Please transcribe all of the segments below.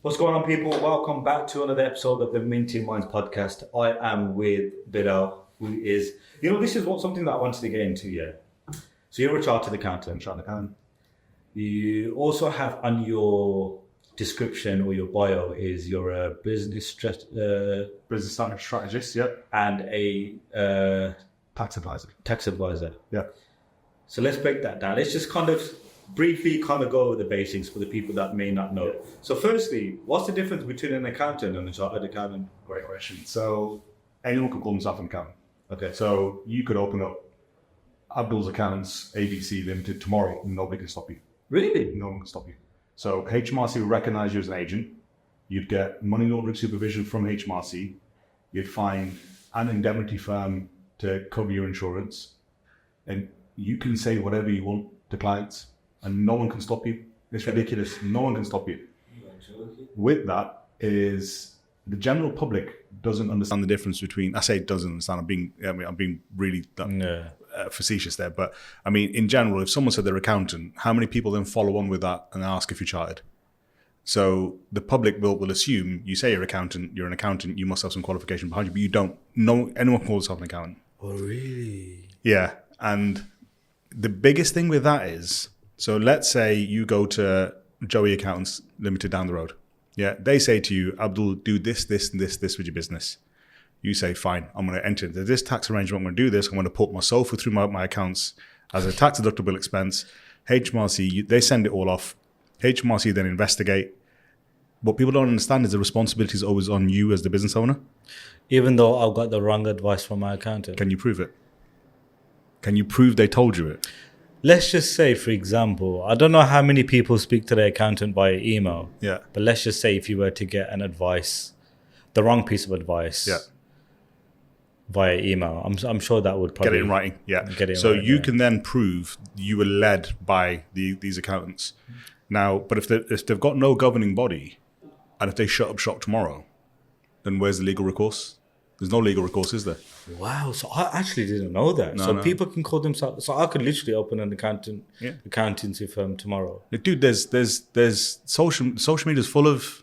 What's going on, people? Welcome back to another episode of the Minty Minds podcast. I am with Bilal, who is, this is something that I wanted to get into, yeah. So you're a chartered accountant. You also have on your description or your bio is you're a business strategist, yeah, and a tax advisor. Tax advisor. Yeah. So let's break that down. Let's just briefly go over the basics for the people that may not know. So firstly, what's the difference between an accountant and a chartered accountant? Great question. So anyone can call themselves an accountant. Okay. So you could open up Abdul's Accountants ABC Limited tomorrow and nobody can stop you. Really? No one can stop you. So HMRC will recognize you as an agent. You'd get money laundering supervision from HMRC. You'd find an indemnity firm to cover your insurance. And you can say whatever you want to clients and no one can stop you. It's ridiculous. No one can stop you. With that is the general public doesn't understand the difference between, I say it doesn't understand, I'm being really facetious there, but I mean, in general, if someone said they're accountant, how many people then follow on with that and ask if you're chartered? So the public will assume you say you're an accountant, you must have some qualification behind you, but you don't. No, anyone can call themselves an accountant. Oh, really? Yeah. And the biggest thing with that is, so let's say you go to Joey Accountants Limited down the road. Yeah. They say to you, Abdul, do this, this, and this with your business. You say, fine, I'm going to enter into this tax arrangement. I'm going to do this. I'm going to put my SOFA through my accounts as a tax deductible expense. HMRC, they send it all off. HMRC then investigate. What people don't understand is the responsibility is always on you as the business owner. Even though I've got the wrong advice from my accountant. Can you prove it? Can you prove they told you it? Let's just say, for example, I don't know how many people speak to their accountant by email. Yeah. But let's just say if you were to get the wrong piece of advice. Yeah. Via email, I'm sure that would probably get it in writing. Yeah. You can then prove you were led by these accountants. Now, but if they've got no governing body, and if they shut up shop tomorrow, then where's the legal recourse? There's no legal recourse, is there? Wow. So I actually didn't know that. No. People can call themselves. So I could literally open an accountancy firm tomorrow. Dude, there's social media is full of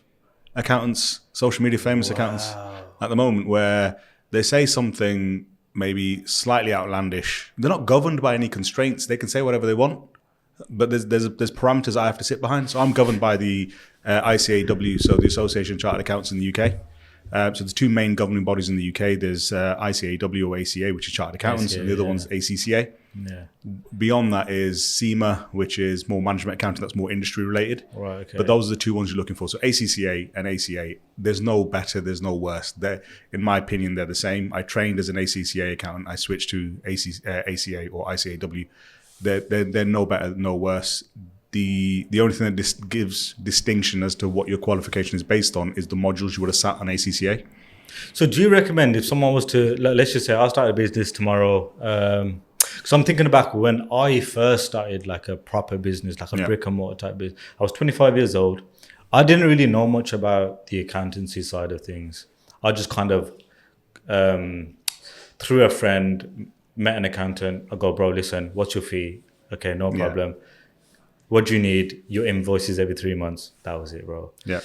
accountants, social media famous accountants at the moment where they say something maybe slightly outlandish. They're not governed by any constraints. They can say whatever they want, but there's parameters I have to sit behind. So I'm governed by the ICAW, so the Association of Chartered Accountants in the UK. So there's two main governing bodies in the UK. There's ICAW or ACA, which is Chartered Accountants, and the other one's ACCA. Yeah. Beyond that is SEMA, which is more management accounting, that's more industry related. Right, okay. But those are the two ones you're looking for. So ACCA and ACA, there's no better, there's no worse. In my opinion, they're the same. I trained as an ACCA accountant. I switched to ACA or ICAW. They're no better, no worse. The only thing that gives distinction as to what your qualification is based on is the modules you would have sat on ACCA. So do you recommend if someone was to, let's just say I'll start a business tomorrow, because I'm thinking back when I first started like a proper business, like a brick and mortar type business. I was 25 years old. I didn't really know much about the accountancy side of things. I just kind of, through a friend, met an accountant. I go, bro, listen, what's your fee? Okay, no problem. Yeah. What do you need? Your invoices every 3 months. That was it, bro. Yeah.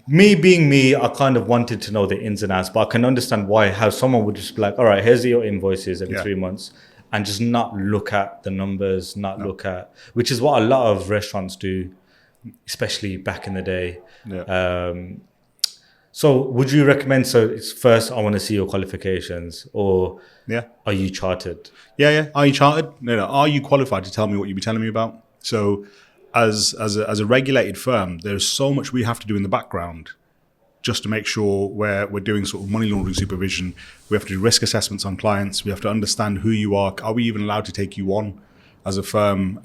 Me being me, I kind of wanted to know the ins and outs, but I can understand how someone would just be like, all right, here's your invoices every 3 months, and just not look at the numbers, which is what a lot of restaurants do, especially back in the day. Yeah. So would you recommend, so it's first, I want to see your qualifications, or are you chartered? Yeah. Are you chartered? No. Are you qualified to tell me what you'd be telling me about? So as a regulated firm, there's so much we have to do in the background just to make sure we're doing sort of money laundering supervision. We have to do risk assessments on clients. We have to understand who you are. Are we even allowed to take you on as a firm?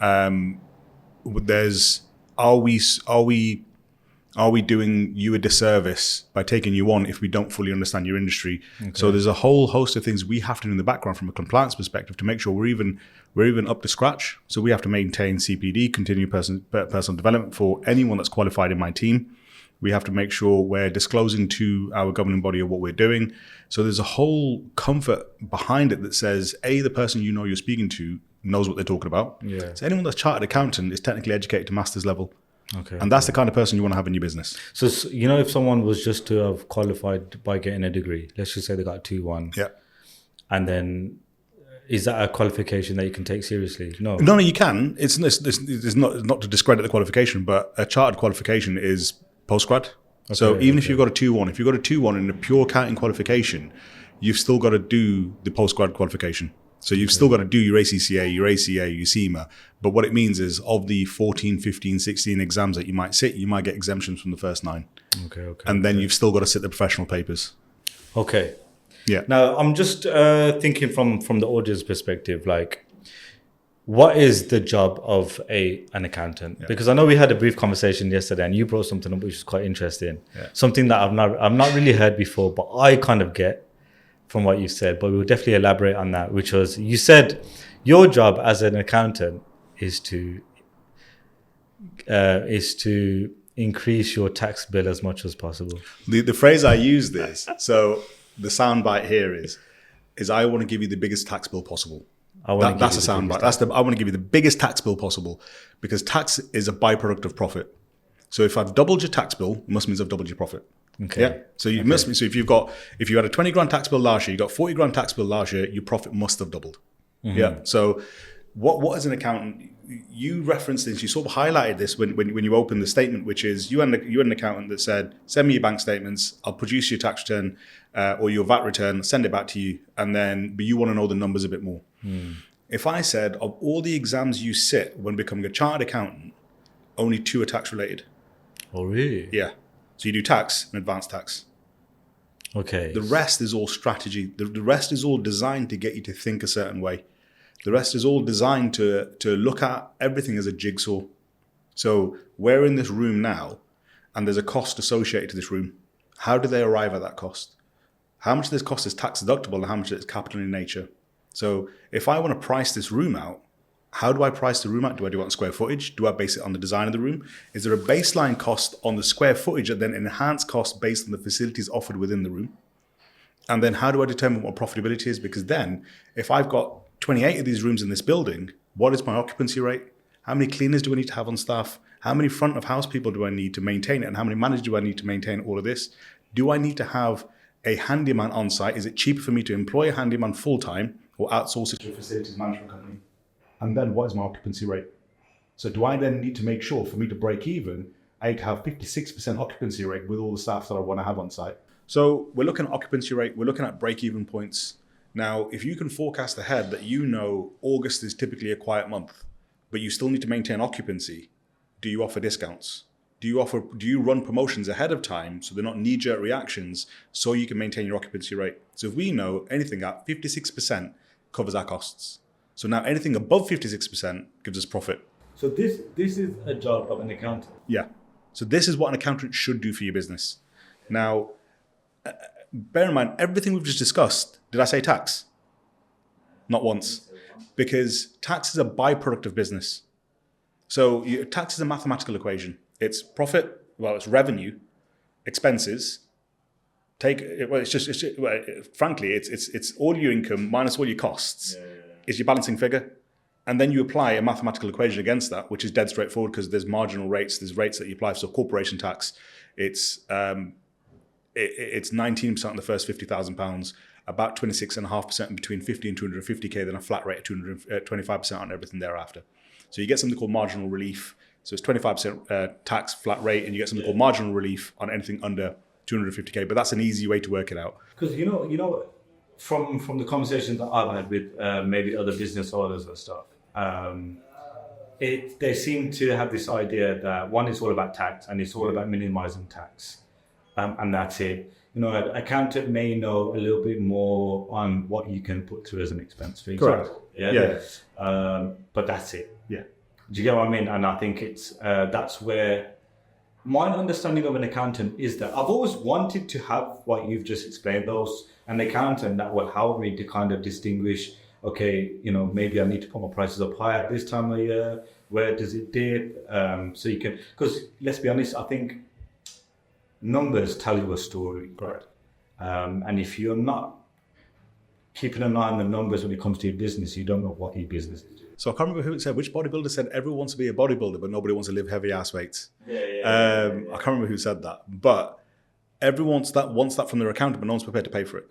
Are we doing you a disservice by taking you on if we don't fully understand your industry? Okay. So there's a whole host of things we have to do in the background from a compliance perspective to make sure we're even up to scratch. So we have to maintain CPD, continued personal development for anyone that's qualified in my team. We have to make sure we're disclosing to our governing body of what we're doing. So there's a whole comfort behind it that says, A, the person you know you're speaking to knows what they're talking about. Yeah. So anyone that's chartered accountant is technically educated to master's level. Okay. And that's the kind of person you want to have in your business. So, you know, if someone was just to have qualified by getting a degree, let's just say they got a 2-1. Yeah. And then is that a qualification that you can take seriously? No. No, you can. It's not to discredit the qualification, but a chartered qualification is postgrad. So even if you've got a 2-1, if you've got a 2-1 in a pure accounting qualification, you've still got to do the postgrad qualification. So you've still got to do your ACCA, your ACA, your CIMA. But what it means is of the 14, 15, 16 exams that you might sit, you might get exemptions from the first 9. Okay. And then you've still got to sit the professional papers. Okay. Yeah. Now, I'm just thinking from the audience perspective, like, what is the job of an accountant? Yeah. Because I know we had a brief conversation yesterday, and you brought something up which is quite interesting. Yeah. Something that I've not really heard before, but I kind of get from what you said. But we'll definitely elaborate on that. Which was, you said your job as an accountant is to increase your tax bill as much as possible. The phrase I use this, so the soundbite here is I want to give you the biggest tax bill possible. That's a soundbite. I want to give you the biggest tax bill possible, because tax is a byproduct of profit. So if I've doubled your tax bill, it must mean I've doubled your profit. Okay. Yeah. So you must. So if you had a 20 grand tax bill last year, you got 40 grand tax bill last year, your profit must have doubled. Mm-hmm. Yeah. So what as an accountant, you referenced this, you sort of highlighted this when you opened the statement, which is you had an accountant that said, send me your bank statements, I'll produce your tax return or your VAT return, send it back to you, but you want to know the numbers a bit more. If I said, of all the exams you sit when becoming a chartered accountant, only 2 are tax related. Oh, really? Yeah. So you do tax and advanced tax. Okay. The rest is all strategy. The rest is all designed to get you to think a certain way. The rest is all designed to look at everything as a jigsaw. So we're in this room now, and there's a cost associated to this room. How do they arrive at that cost? How much of this cost is tax deductible and how much of it is capital in nature? So if I want to price this room out, how do I price the room out? Do I do it on square footage? Do I base it on the design of the room? Is there a baseline cost on the square footage and then enhanced cost based on the facilities offered within the room? And then how do I determine what profitability is? Because then if I've got 28 of these rooms in this building, what is my occupancy rate? How many cleaners do I need to have on staff? How many front of house people do I need to maintain it? And how many managers do I need to maintain all of this? Do I need to have a handyman on site? Is it cheaper for me to employ a handyman full time or outsource it to a facilities management company? And then what is my occupancy rate? So do I then need to make sure for me to break even, I need to have 56% occupancy rate with all the staff that I want to have on site? So we're looking at occupancy rate, we're looking at break even points. Now, if you can forecast ahead that you know August is typically a quiet month, but you still need to maintain occupancy, do you offer discounts? Do you run promotions ahead of time so they're not knee-jerk reactions so you can maintain your occupancy rate? So if we know anything at 56% covers our costs. So now anything above 56% gives us profit. So this is a job of an accountant. Yeah. So this is what an accountant should do for your business. Now, bear in mind, everything we've just discussed, did I say tax? Not once. Because tax is a byproduct of business. So tax is a mathematical equation. It's profit, it's revenue, expenses. Frankly, it's all your income minus all your costs is your balancing figure. And then you apply a mathematical equation against that, which is dead straightforward because there's marginal rates, there's rates that you apply. So corporation tax, it's 19% on the first £50,000, about 26.5% between 50 and 250k, then a flat rate of 25% on everything thereafter. So you get something called marginal relief. So it's 25% tax flat rate, and you get something called marginal relief on anything under 250k. But that's an easy way to work it out. Because you know, from the conversations that I've had with maybe other business owners and stuff, they seem to have this idea that one is all about tax and it's all about minimizing tax, and that's it. You know, an accountant may know a little bit more on what you can put through as an expense, for example. Correct. Yeah. But that's it. Yeah. Do you get what I mean? And I think it's that's where my understanding of an accountant is that I've always wanted to have what you've just explained, an accountant that will help me to kind of distinguish, okay, you know, maybe I need to put my prices up higher at this time of year. Where does it dip? So you can, because let's be honest, I think numbers tell you a story. Correct. And if you're not keeping an eye on the numbers when it comes to your business, you don't know what your business is. So I can't remember who it said, which bodybuilder said everyone wants to be a bodybuilder, but nobody wants to live heavy ass weights. I can't remember who said that, but everyone wants that from their accountant, but no one's prepared to pay for it.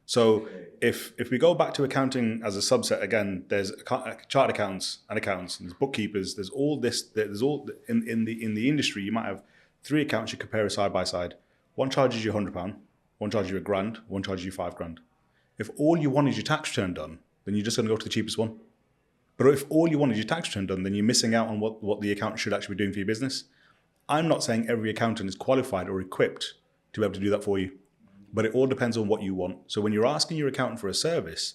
So if we go back to accounting as a subset again, there's chartered accountants and accountants, and there's bookkeepers. There's all this. There's all in the industry. You might have 3 accountants you compare side by side. One charges you £100, one charges you £1,000, one charges you £5,000. If all you want is your tax return done, then you're just going to go to the cheapest one. But if all you want is your tax return done, then you're missing out on what the accountant should actually be doing for your business. I'm not saying every accountant is qualified or equipped to be able to do that for you, but it all depends on what you want. So when you're asking your accountant for a service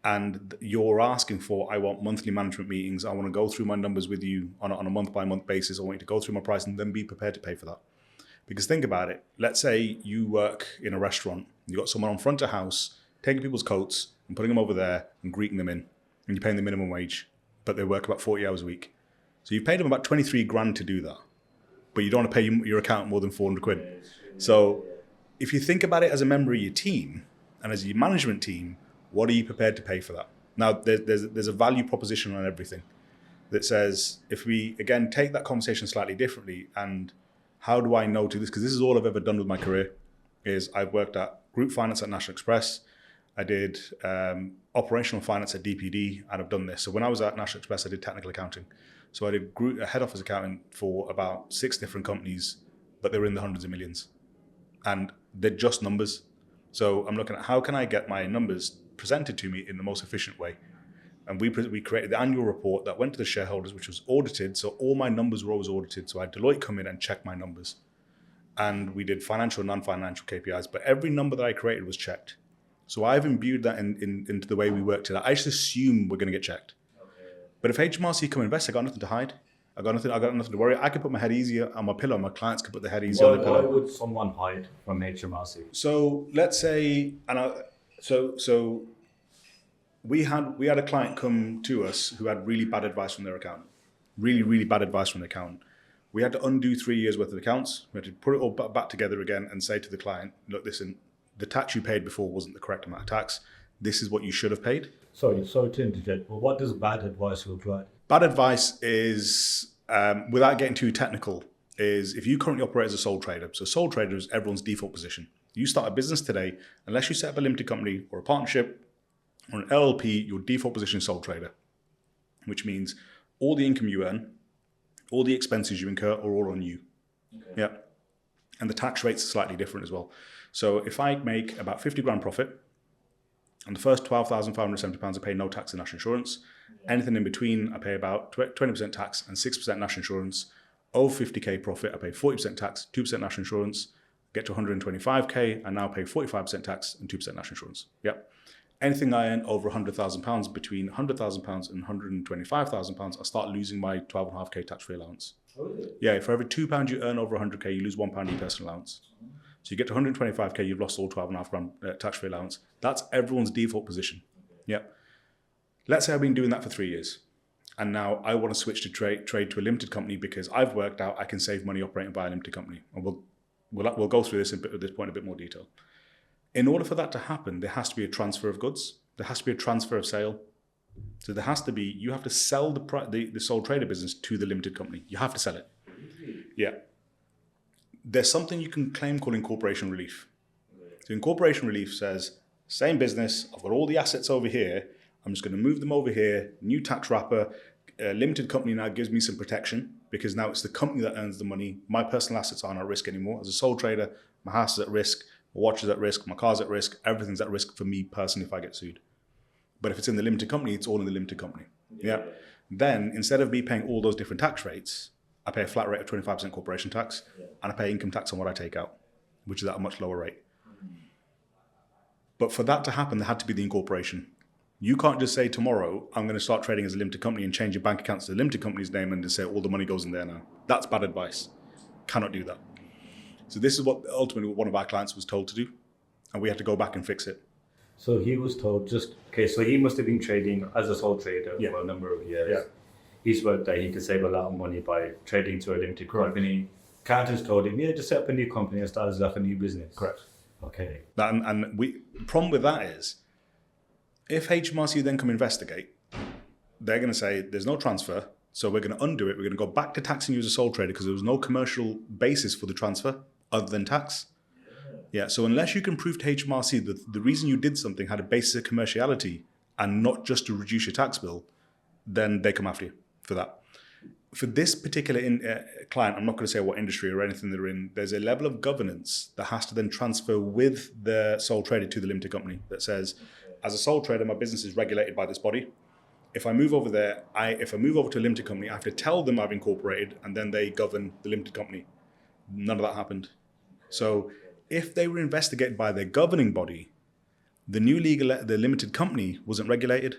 and you're asking for, I want monthly management meetings, I want to go through my numbers with you on a month-by-month basis, I want you to go through my price, and then be prepared to pay for that. Because think about it. Let's say you work in a restaurant, you've got someone on front of house taking people's coats and putting them over there and greeting them in, and you're paying them minimum wage, but they work about 40 hours a week. So you paid them about 23 grand to do that, but you don't want to pay your accountant more than 400 quid. So if you think about it as a member of your team and as your management team, what are you prepared to pay for that? Now, there's a value proposition on everything that says, if we, again, take that conversation slightly differently, and how do I know to this? Because this is all I've ever done with my career, is I've worked at group finance at National Express. I did operational finance at DPD, and I've done this. So when I was at National Express, I did technical accounting. So I did a head office accounting for about 6 different companies, but they were in the hundreds of millions. And they're just numbers. So I'm looking at how can I get my numbers presented to me in the most efficient way. And we created the annual report that went to the shareholders, which was audited. So all my numbers were always audited. So I had Deloitte come in and check my numbers. And we did financial and non-financial KPIs, but every number that I created was checked. So I've imbued that into the way we work today. I just assume we're going to get checked. Okay. But if HMRC come invest, I got nothing to hide. I got nothing to worry. I could put my head easier on my pillow. My clients could put their head easier on the pillow. Why would someone hide from HMRC? So let's say, so we had a client come to us who had really bad advice from their accountant. Really, really bad advice from the accountant. We had to undo 3 years worth of accounts. We had to put it all back together again and say to the client, look, listen, the tax you paid before wasn't the correct amount of tax. This is what you should have paid. Sorry to interject, but what does bad advice look like? Bad advice is, without getting too technical, is if you currently operate as a sole trader. So sole trader is everyone's default position. You start a business today, unless you set up a limited company or a partnership or an LLP, your default position is sole trader, which means all the income you earn, all the expenses you incur are all on you. Okay. Yeah. And the tax rates are slightly different as well. So if I make about 50 grand profit, and the first £12,570 I pay no tax and national insurance. Yeah. Anything in between, I pay about 20% tax and 6% national insurance. Over 50k profit, I pay 40% tax, 2% national insurance. Get to 125k, I now pay 45% tax and 2% national insurance. Yep. Anything I earn over £100,000, between £100,000 and £125,000, I start losing my 12.5k tax-free allowance. Oh, is it? Yeah, for every £2 you earn over 100k, you lose £1 in your personal allowance. So you get to 125k, you've lost all 12.5 grand tax-free allowance. That's everyone's default position. Yeah. Let's say I've been doing that for 3 years, and now I want to switch to trade to a limited company because I've worked out I can save money operating by a limited company. And we'll go through this at this point in a bit more detail. In order for that to happen, there has to be a transfer of goods. There has to be a transfer of sale. So there has to be, you have to sell the sole trader business to the limited company. You have to sell it. Yeah. There's something you can claim called incorporation relief. So incorporation relief says, same business, I've got all the assets over here, I'm just going to move them over here, new tax wrapper, a limited company now gives me some protection because now it's the company that earns the money. My personal assets aren't at risk anymore. As a sole trader, my house is at risk, my watch is at risk, my car's at risk, everything's at risk for me personally if I get sued. But if it's in the limited company, it's all in the limited company. Yeah. Then instead of me paying all those different tax rates, I pay a flat rate of 25% corporation tax, and I pay income tax on what I take out, which is at a much lower rate. But for that to happen, there had to be the incorporation. You can't just say tomorrow, I'm going to start trading as a limited company and change your bank accounts to the limited company's name and just say all the money goes in there now. That's bad advice. Cannot do that. So this is what ultimately one of our clients was told to do, and we had to go back and fix it. So he was told so he must have been trading as a sole trader for a number of years. Yeah. He's worked that he could save a lot of money by trading to a limited company. Accountants told him, just set up a new company and start as a new business. Correct. Okay. And problem with that is, If HMRC then come investigate, they're going to say there's no transfer, so we're going to undo it. We're going to go back to taxing you as a sole trader because there was no commercial basis for the transfer other than tax. Yeah, so unless you can prove to HMRC that the reason you did something had a basis of commerciality and not just to reduce your tax bill, then they come after you for that. For this particular client, I'm not going to say what industry or anything they're in, there's a level of governance that has to then transfer with the sole trader to the limited company that says, as a sole trader, my business is regulated by this body. If I move over there, if I move over to a limited company, I have to tell them I've incorporated and then they govern the limited company. None of that happened. So if they were investigated by their governing body, the limited company wasn't regulated.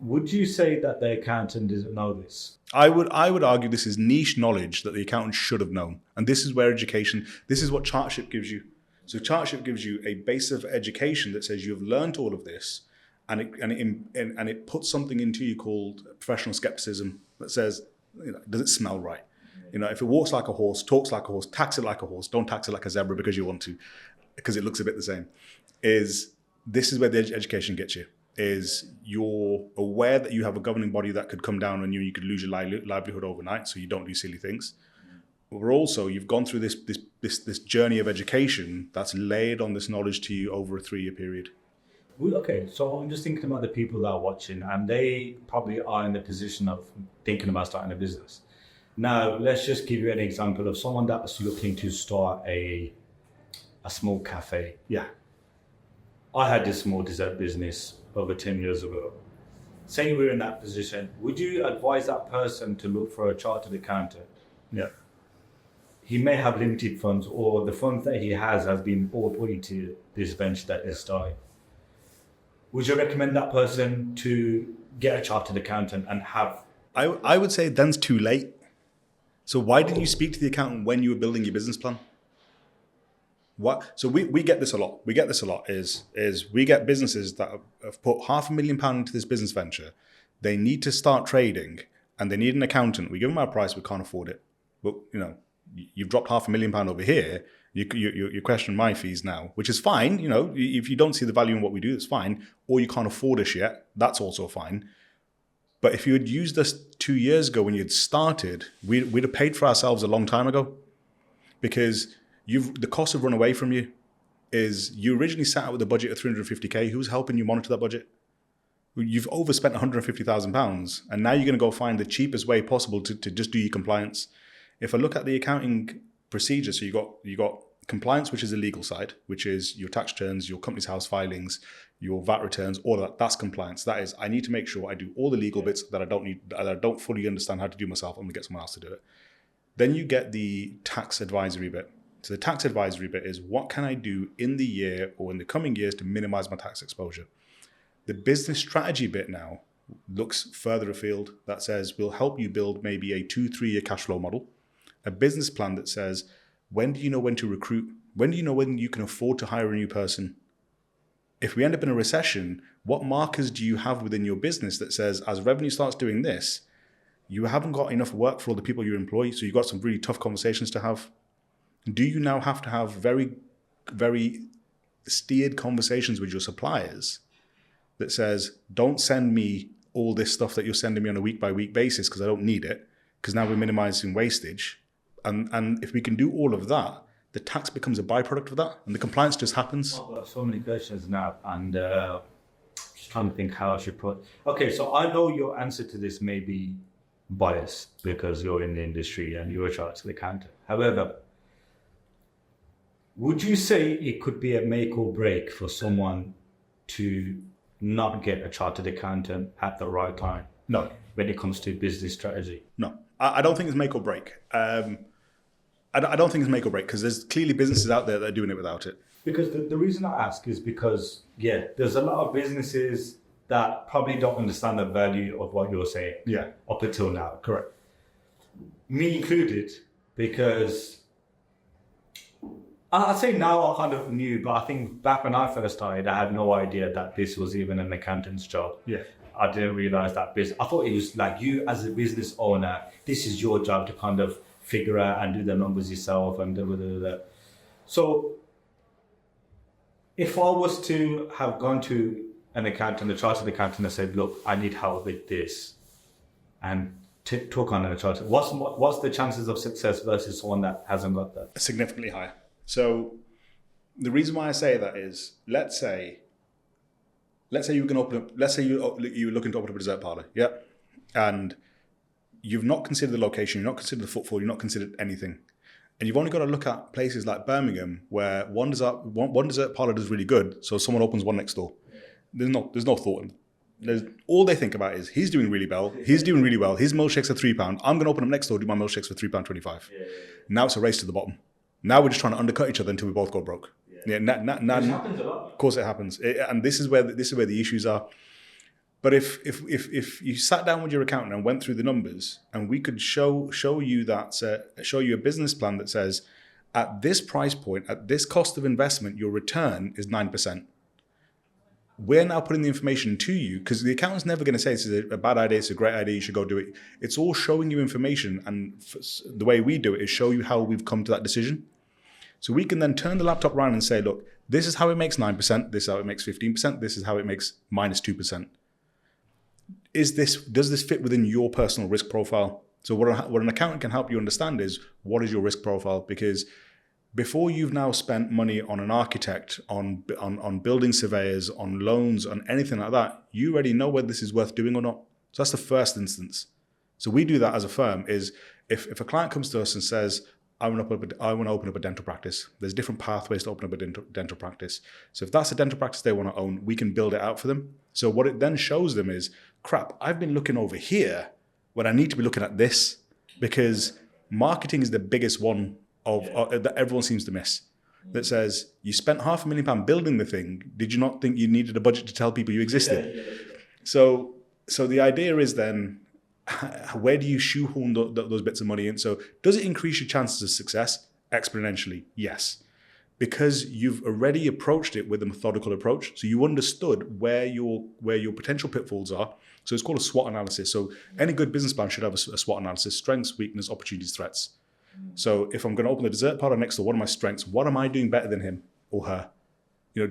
Would you say that the accountant doesn't know this? I would argue this is niche knowledge that the accountant should have known. And this is where this is what chartership gives you. So chartership gives you a base of education that says you've learned all of this, and it puts something into you called professional skepticism that says, does it smell right? If it walks like a horse, talks like a horse, tax it like a horse, don't tax it like a zebra because you want to, because it looks a bit the same. This is where the education gets you. Is you're aware that you have a governing body that could come down on you and you could lose your livelihood overnight, so you don't do silly things. But also, you've gone through this journey of education that's laid on this knowledge to you over a 3-year period. Okay, so I'm just thinking about the people that are watching, and they probably are in the position of thinking about starting a business. Now, let's just give you an example of someone that's looking to start a small cafe. Yeah. I had this small dessert business over 10 years ago. Say we're in that position, would you advise that person to look for a chartered accountant? Yeah. He may have limited funds, or the funds that he has been bought into this venture that is starting. Would you recommend that person to get a chartered accountant and have... I would say then's too late. So why didn't you speak to the accountant when you were building your business plan? What? So we get this a lot. We get businesses that have put £500,000 into this business venture. They need to start trading and they need an accountant. We give them our price, we can't afford it. But you've dropped £500,000 over here. You question my fees now, which is fine. If you don't see the value in what we do, it's fine. Or you can't afford us yet, that's also fine. But if you had used us 2 years ago when you had started, we'd have paid for ourselves a long time ago, because the costs have run away from you. You originally sat out with a budget of 350k. Who's helping you monitor that budget? You've overspent £150,000, and now you're going to go find the cheapest way possible to just do your compliance. If I look at the accounting procedure, so you got compliance, which is the legal side, which is your tax returns, your company's house filings, your VAT returns, all of that. That's compliance. That is, I need to make sure I do all the legal bits that I don't fully understand how to do myself. I'm going to get someone else to do it. Then you get the tax advisory bit. So the tax advisory bit is, what can I do in the year or in the coming years to minimize my tax exposure? The business strategy bit now looks further afield. That says, we'll help you build maybe a 2-3 year cash flow model, a business plan that says, when do you know when to recruit? When do you know when you can afford to hire a new person? If we end up in a recession, what markers do you have within your business that says, as revenue starts doing this, you haven't got enough work for all the people you employ, so you've got some really tough conversations to have? Do you now have to have very, very steered conversations with your suppliers that says, don't send me all this stuff that you're sending me on a week-by-week basis because I don't need it, because now we're minimizing wastage. And if we can do all of that, the tax becomes a byproduct of that, and the compliance just happens. I've got so many questions now, and just trying to think how I should put... Okay, so I know your answer to this may be biased because you're in the industry and you're a chartered accountant. However, would you say it could be a make or break for someone to not get a chartered accountant at the right time? No. When it comes to business strategy? No. I don't think it's make or break. I don't think it's make or break, because there's clearly businesses out there that are doing it without it. Because the reason I ask is because, there's a lot of businesses that probably don't understand the value of what you're saying. Yeah. Up until now. Correct. Me included, because I'd say now I kind of knew, but I think back when I first started, I had no idea that this was even an accountant's job. Yeah. I didn't realize that I thought it was like, you as a business owner, this is your job to kind of figure out and do the numbers yourself and da. So If I was to have gone to an accountant, a chartered accountant, and said, "Look, I need help with this," and took on a chartered, what's the chances of success versus someone that hasn't got that? Significantly higher. So the reason why I say that is, let's say you can open up. Let's say you're looking to open up a dessert parlor, yeah, and you've not considered the location, you've not considered the footfall, you've not considered anything. And you've only got to look at places like Birmingham, where one dessert parlor does really good, so someone opens one next door. There's no thought in it. All they think about is, he's doing really well, his milkshakes are £3. I'm going to open up next door, do my milkshakes for £3.25. Yeah. Now it's a race to the bottom. Now we're just trying to undercut each other until we both go broke. Yeah. It happens a lot. Of course it happens. And this is where the issues are. But if you sat down with your accountant and went through the numbers, and we could show you a business plan that says, at this price point, at this cost of investment, your return is 9%. We're now putting the information to you, because the accountant's never going to say this is a bad idea, it's a great idea, you should go do it. It's all showing you information, and the way we do it is show you how we've come to that decision. So we can then turn the laptop around and say, look, this is how it makes 9%, this is how it makes 15%, this is how it makes minus 2%. Does this fit within your personal risk profile? So what an accountant can help you understand is, what is your risk profile? Because before you've now spent money on an architect, on building surveyors, on loans, on anything like that, you already know whether this is worth doing or not. So that's the first instance. So we do that as a firm, is if a client comes to us and says, I want to open up a dental practice. There's different pathways to open up a dental practice. So if that's a dental practice they want to own, we can build it out for them. So what it then shows them is, crap, I've been looking over here when I need to be looking at this, because marketing is the biggest one that everyone seems to miss. That says, you spent £500,000 building the thing. Did you not think you needed a budget to tell people you existed? Yeah. So the idea is then, where do you shoehorn those bits of money in? So does it increase your chances of success? Exponentially, yes. Because you've already approached it with a methodical approach. So you understood where your potential pitfalls are. So it's called a SWOT analysis. So any good business plan should have a SWOT analysis: strengths, weakness, opportunities, threats. So if I'm going to open a dessert parlor next door, what are my strengths? What am I doing better than him or her?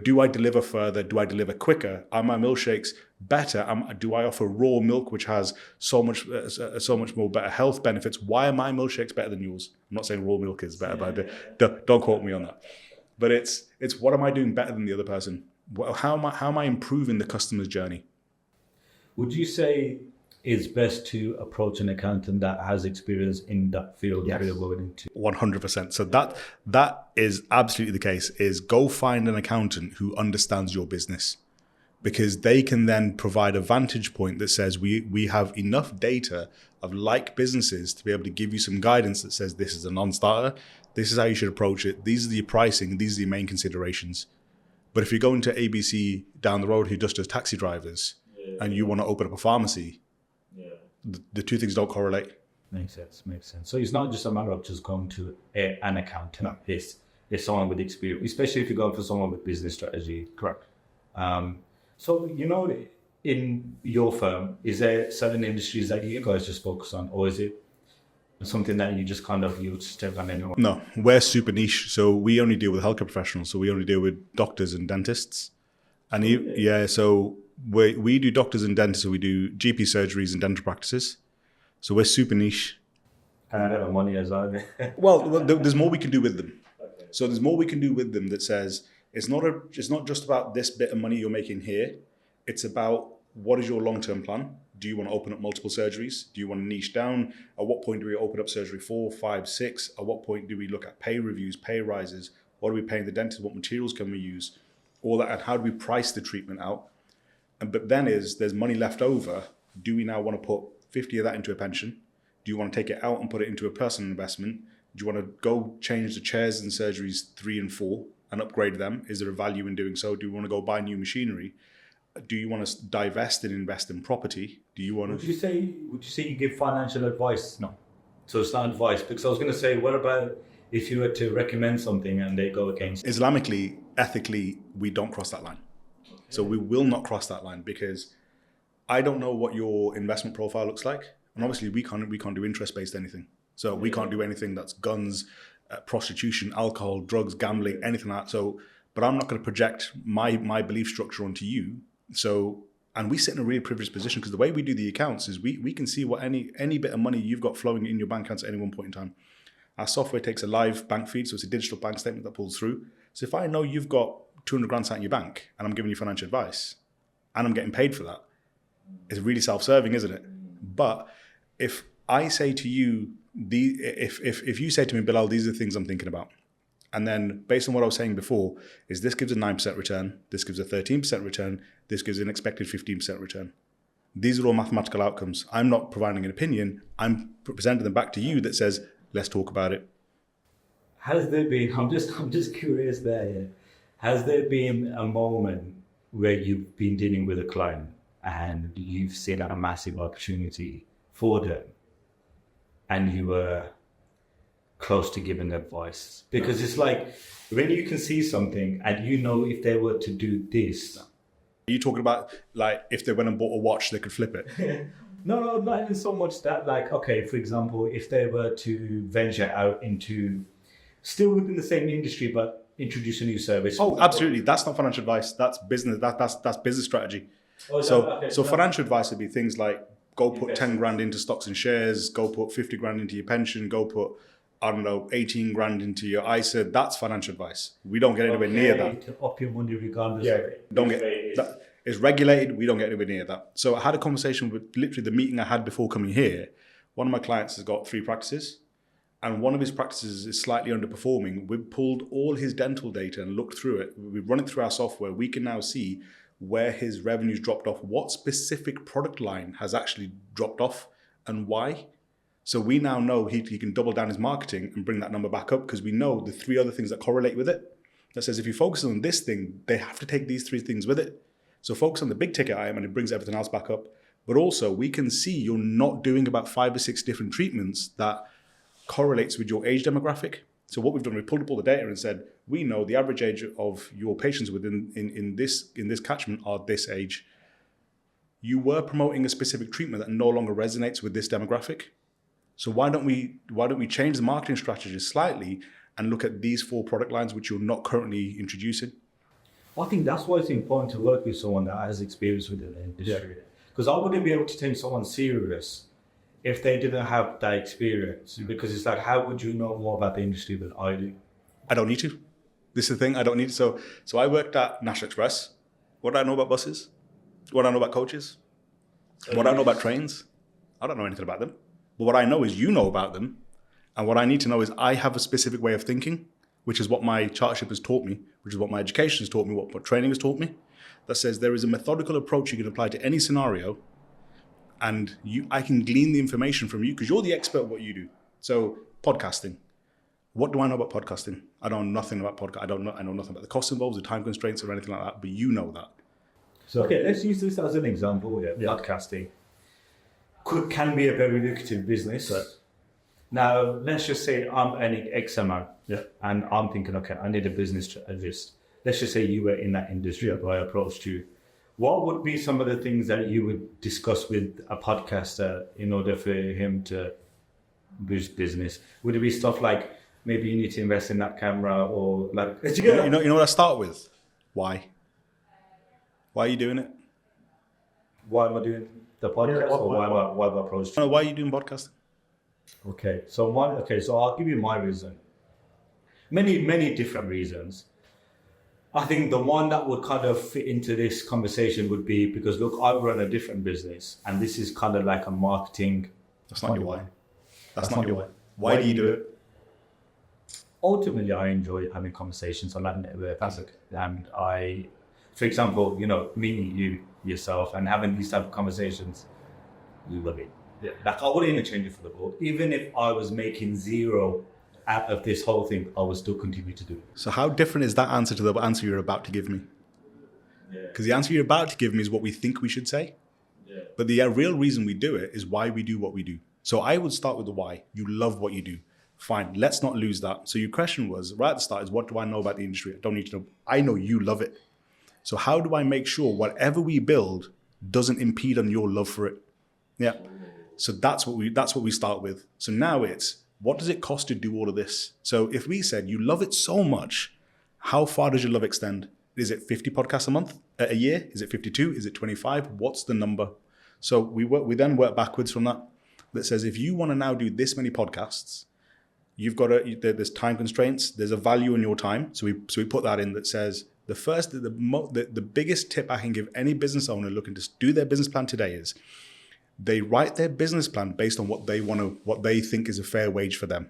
Do I deliver further? Do I deliver quicker? Are my milkshakes better? Do I offer raw milk, which has so much more better health benefits? Why are my milkshakes better than yours? I'm not saying raw milk is better, but don't quote me on that. But it's what am I doing better than the other person? How am I improving the customer's journey? Would you say it's best to approach an accountant that has experience in that field? Yes. That we're going into? 100%. So that is absolutely the case. Is go find an accountant who understands your business, because they can then provide a vantage point that says we have enough data of like businesses to be able to give you some guidance that says, this is a non-starter, this is how you should approach it, these are the pricing, these are the main considerations. But if you're going to ABC down the road who just does taxi drivers, and you want to open up a pharmacy, the two things don't correlate. Makes sense. So it's not just a matter of just going to an accountant. No. It's someone with experience, especially if you're going for someone with business strategy. Correct. So, in your firm, is there certain industries that you guys just focus on, or is it something that you just you just take on anyone? No, we're super niche. So we only deal with healthcare professionals. So we only deal with doctors and dentists. And so we do doctors and dentists. So we do GP surgeries and dental practices. So we're super niche. And I have money as well. Well, there's more we can do with them. Okay. So there's more we can do with them that says, it's not just about this bit of money you're making here. It's about, what is your long-term plan? Do you want to open up multiple surgeries? Do you want to niche down? At what point do we open up surgery 4, 5, 6? At what point do we look at pay reviews, pay rises? What are we paying the dentist? What materials can we use? All that, and how do we price the treatment out? But then there's money left over. Do we now want to put 50 of that into a pension? Do you want to take it out and put it into a personal investment? Do you want to go change the chairs in surgeries 3 and 4 and upgrade them? Is there a value in doing so? Do you want to go buy new machinery? Do you want to divest and invest in property? Do you want to? Would you say you give financial advice? No. So it's not advice, because I was going to say, what about if you were to recommend something and they go against? Islamically, ethically, we don't cross that line. Okay. So we will not cross that line, because I don't know what your investment profile looks like, and obviously we can't do interest-based anything. So we can't do anything that's guns, prostitution, alcohol, drugs, gambling, anything like that. So, but I'm not going to project my belief structure onto you. So, and we sit in a really privileged position because the way we do the accounts is we can see what any bit of money you've got flowing in your bank accounts at any one point in time. Our software takes a live bank feed, so it's a digital bank statement that pulls through. So if I know you've got 200 grand sat in your bank and I'm giving you financial advice and I'm getting paid for that, it's really self-serving, isn't it? But if I say to you, if you say to me, Bilal, these are the things I'm thinking about, and then based on what I was saying before, is this gives a 9% return, this gives a 13% return, this gives an expected 15% return. These are all mathematical outcomes. I'm not providing an opinion. I'm presenting them back to you that says, let's talk about it. Has there been, I'm just curious there, yeah. Has there been a moment where you've been dealing with a client and you've seen a massive opportunity for them and you were close to giving advice? Because it's like when you can see something and you know if they were to do this. Are you talking about like if they went and bought a watch, they could flip it? No, not even so much that. Like, okay, for example, if they were to venture out into still within the same industry but introduce a new service. Oh, absolutely. That's not financial advice. That's business. That's business strategy. Oh, so financial advice would be things like go put 10 grand into stocks and shares, go put 50 grand into your pension, go put, I don't know, 18 grand into your ISA. That's financial advice. We don't get anywhere near that. To up your money regardless. Yeah, don't get that. It's regulated. We don't get anywhere near that. So I had a conversation with literally the meeting I had before coming here. One of my clients has got 3 practices and one of his practices is slightly underperforming. We've pulled all his dental data and looked through it. We've run it through our software. We can now see where his revenues dropped off, what specific product line has actually dropped off and why. So we now know he can double down his marketing and bring that number back up because we know the 3 other things that correlate with it. That says if you focus on this thing, they have to take these 3 things with it. So focus on the big ticket item and it brings everything else back up. But also we can see you're not doing about 5 or 6 different treatments that correlates with your age demographic. So what we've done, we pulled up all the data and said, we know the average age of your patients within in this catchment are this age. You were promoting a specific treatment that no longer resonates with this demographic. So why don't we change the marketing strategy slightly and look at these 4 product lines which you're not currently introducing? I think that's why it's important to work with someone that has experience within the industry. Because I wouldn't be able to take someone serious if they didn't have that experience. Because it's like, how would you know more about the industry than I do? I don't need to. This is the thing, I don't need to. So I worked at National Express. What do I know about buses? What do I know about coaches? What do I know about trains? I don't know anything about them. But what I know is you know about them. And what I need to know is I have a specific way of thinking, which is what my chartership has taught me, which is what my education has taught me, what training has taught me, that says there is a methodical approach you can apply to any scenario, and I can glean the information from you because you're the expert at what you do. So podcasting. What do I know about podcasting? I know nothing about podcast. I know nothing about the cost involved, the time constraints or anything like that, but you know that. So okay, let's use this as an example. Podcasting can be a very lucrative business. Right. Now, let's just say I'm earning X amount, and I'm thinking, okay, I need a business strategist. Let's just say you were in that industry, but I approached you. What would be some of the things that you would discuss with a podcaster in order for him to boost business? Would it be stuff like maybe you need to invest in that camera, or like you know what I start with? Why? Why are you doing it? Why am I doing the podcast, or why am I approaching? No, why are you doing podcasting? Okay, so I'll give you my reason. Many different reasons. I think the one that would kind of fit into this conversation would be because, look, I run a different business and this is kind of like a marketing. That's not your why. That's not your why. Why do you do it? Ultimately, I enjoy having conversations on that network. And I, for example, meeting you, yourself, and having these type of conversations, we love it. Yeah. Like, I wouldn't even change it for the board. Even if I was making 0 out of this whole thing, I would still continue to do it. So how different is that answer to the answer you're about to give me? Because the answer you're about to give me is what we think we should say. Yeah. But the real reason we do it is why we do what we do. So I would start with the why. You love what you do. Fine, let's not lose that. So your question was, right at the start, is what do I know about the industry? I don't need to know. I know you love it. So how do I make sure whatever we build doesn't impede on your love for it? Yeah. So that's what we start with. So now it's, what does it cost to do all of this? So if we said you love it so much How far does your love extend? Is it 50 podcasts a year? Is it 52? Is it 25? What's the number? So we then work backwards from that. That says if you want to now do this many podcasts, you've got there's time constraints. There's a value in your time. So we put that in that says the biggest tip I can give any business owner looking to do their business plan today is they write their business plan based on what they think is a fair wage for them,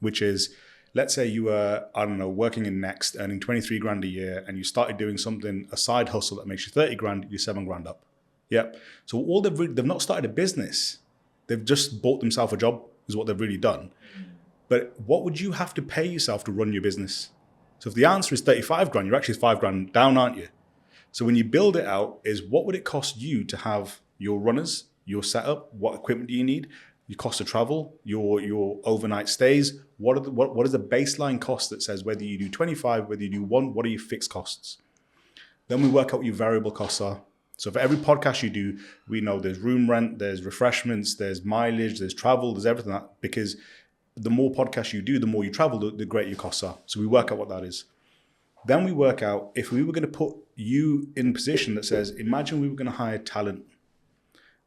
which is, let's say you were, I don't know, working in Next, earning 23 grand a year, and you started doing something, a side hustle that makes you 30 grand, you're 7 grand up. Yeah. So all they've not started a business. They've just bought themselves a job is what they've really done. But what would you have to pay yourself to run your business? So if the answer is 35 grand, you're actually 5 grand down, aren't you? So when you build it out is what would it cost you to have your runners, your setup, what equipment do you need, your cost of travel, your overnight stays, what is the baseline cost that says whether you do 25, whether you do 1, what are your fixed costs? Then we work out what your variable costs are. So for every podcast you do, we know there's room rent, there's refreshments, there's mileage, there's travel, there's everything that, because the more podcasts you do, the more you travel, the greater your costs are. So we work out what that is. Then we work out if we were going to put you in a position that says, imagine we were going to hire talent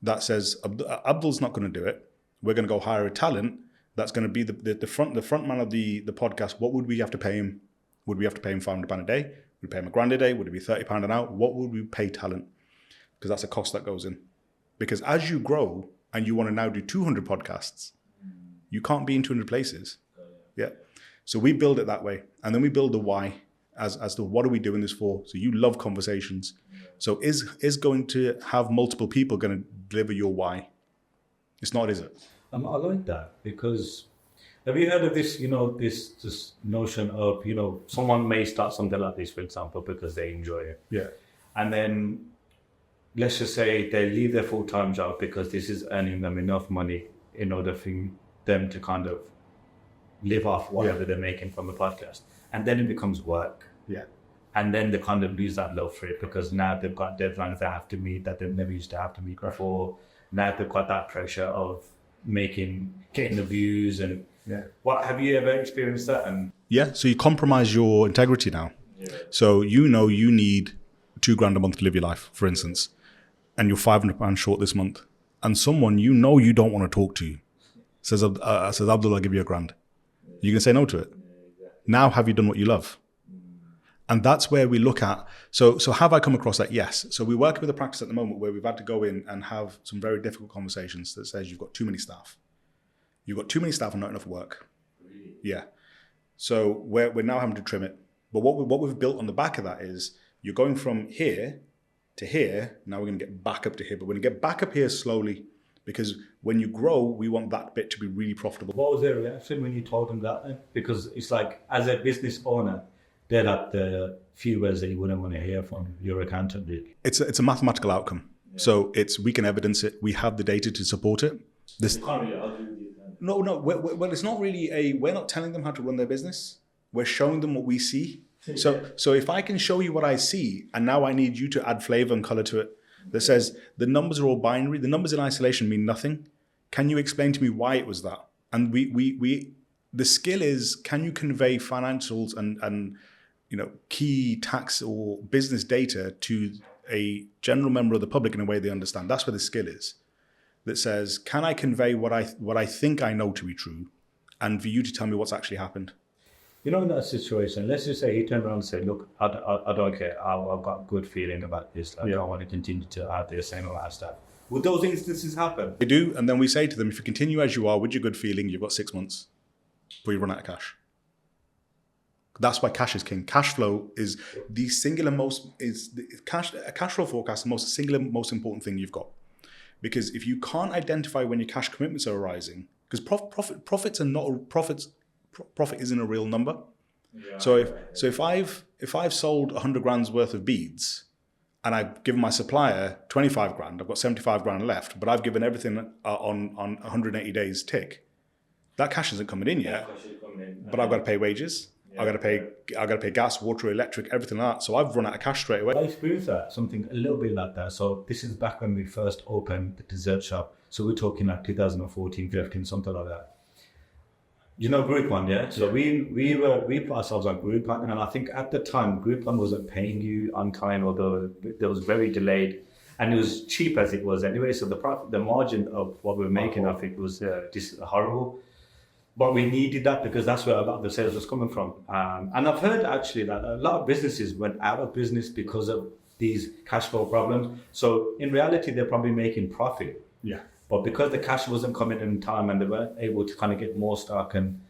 that says, Abdul's not going to do it. We're going to go hire a talent that's going to be the front man of the podcast. What would we have to pay him? Would we have to pay him £500 a day? Would we pay him £1,000 a day? Would it be £30 an hour? What would we pay talent? Because that's a cost that goes in. Because as you grow and you want to now do 200 podcasts, you can't be in 200 places. Yeah. So we build it that way. And then we build the why as to what are we doing this for? So you love conversations. So is going to have multiple people going to deliver your why? It's not, is it? I like that, because have you heard of this, this notion of, someone may start something like this, for example, because they enjoy it. Yeah. And then let's just say they leave their full-time job because this is earning them enough money in order for them to kind of live off whatever they're making from the podcast. And then it becomes work. Yeah. And then they kind of lose that love for it because now they've got deadlines they have to meet that they never used to have to meet before. Now they've got that pressure of getting the views and what have you ever experienced that? And so you compromise your integrity now. Yeah. So you need £2 grand a month to live your life, for instance, and you're £500 short this month, and someone you don't want to talk to says Abdul, I'll give you £1,000. You can say no to it. Now have you done what you love? And that's where we look at, so have I come across that? Yes. So we work with a practice at the moment where we've had to go in and have some very difficult conversations that says you've got too many staff. You've got too many staff and not enough work. Really? Yeah. So we're now having to trim it. But what we've built on the back of that is you're going from here to here. Now we're going to get back up to here. But we're going to get back up here slowly, because when you grow, we want that bit to be really profitable. What was their reaction when you told them that? Because it's like, as a business owner, they're like the few words that you wouldn't want to hear from your accountant. Really. It's a mathematical outcome. Yeah. So we can evidence it. We have the data to support it. You can't really argue with the accountant. No. Well, it's not really we're not telling them how to run their business. We're showing them what we see. So if I can show you what I see, and now I need you to add flavor and color to it, that says the numbers are all binary. The numbers in isolation mean nothing. Can you explain to me why it was that? And the skill is, can you convey financials and key tax or business data to a general member of the public in a way they understand? That's where the skill is. That says, can I convey what I think I know to be true, and for you to tell me what's actually happened? In that situation, let's just say he turned around and said, look, I don't care. I've got a good feeling about this. I don't want to continue to have the same amount of stuff. Would those instances happen? They do. And then we say to them, if you continue as you are with your good feeling, you've got 6 months before you run out of cash. That's why cash is king. Cash flow is the singular cash flow forecast, the most important thing you've got. Because if you can't identify when your cash commitments are arising, because profits isn't a real number. Yeah, so if I've sold 100 grand's worth of beads, and I've given my supplier 25 grand, I've got 75 grand left, but I've given everything on 180 days tick. That cash isn't coming in yet. But I've got to pay wages. Yeah, I've got to pay gas, water, electric, everything like that. So I've run out of cash straight away. I experienced something a little bit like that. So this is back when we first opened the dessert shop. So we're talking like 2014, 15, something like that. You know Groupon, yeah? So we put ourselves on Groupon, and I think at the time Groupon wasn't paying you on time, although it was very delayed, and it was cheap as it was anyway. So the margin of what we were making, I think, was just horrible. But we needed that because that's where a lot of the sales was coming from. And I've heard actually that a lot of businesses went out of business because of these cash flow problems. So in reality, they're probably making profit. Yeah. But because the cash wasn't coming in time and they weren't able to kind of get more stock and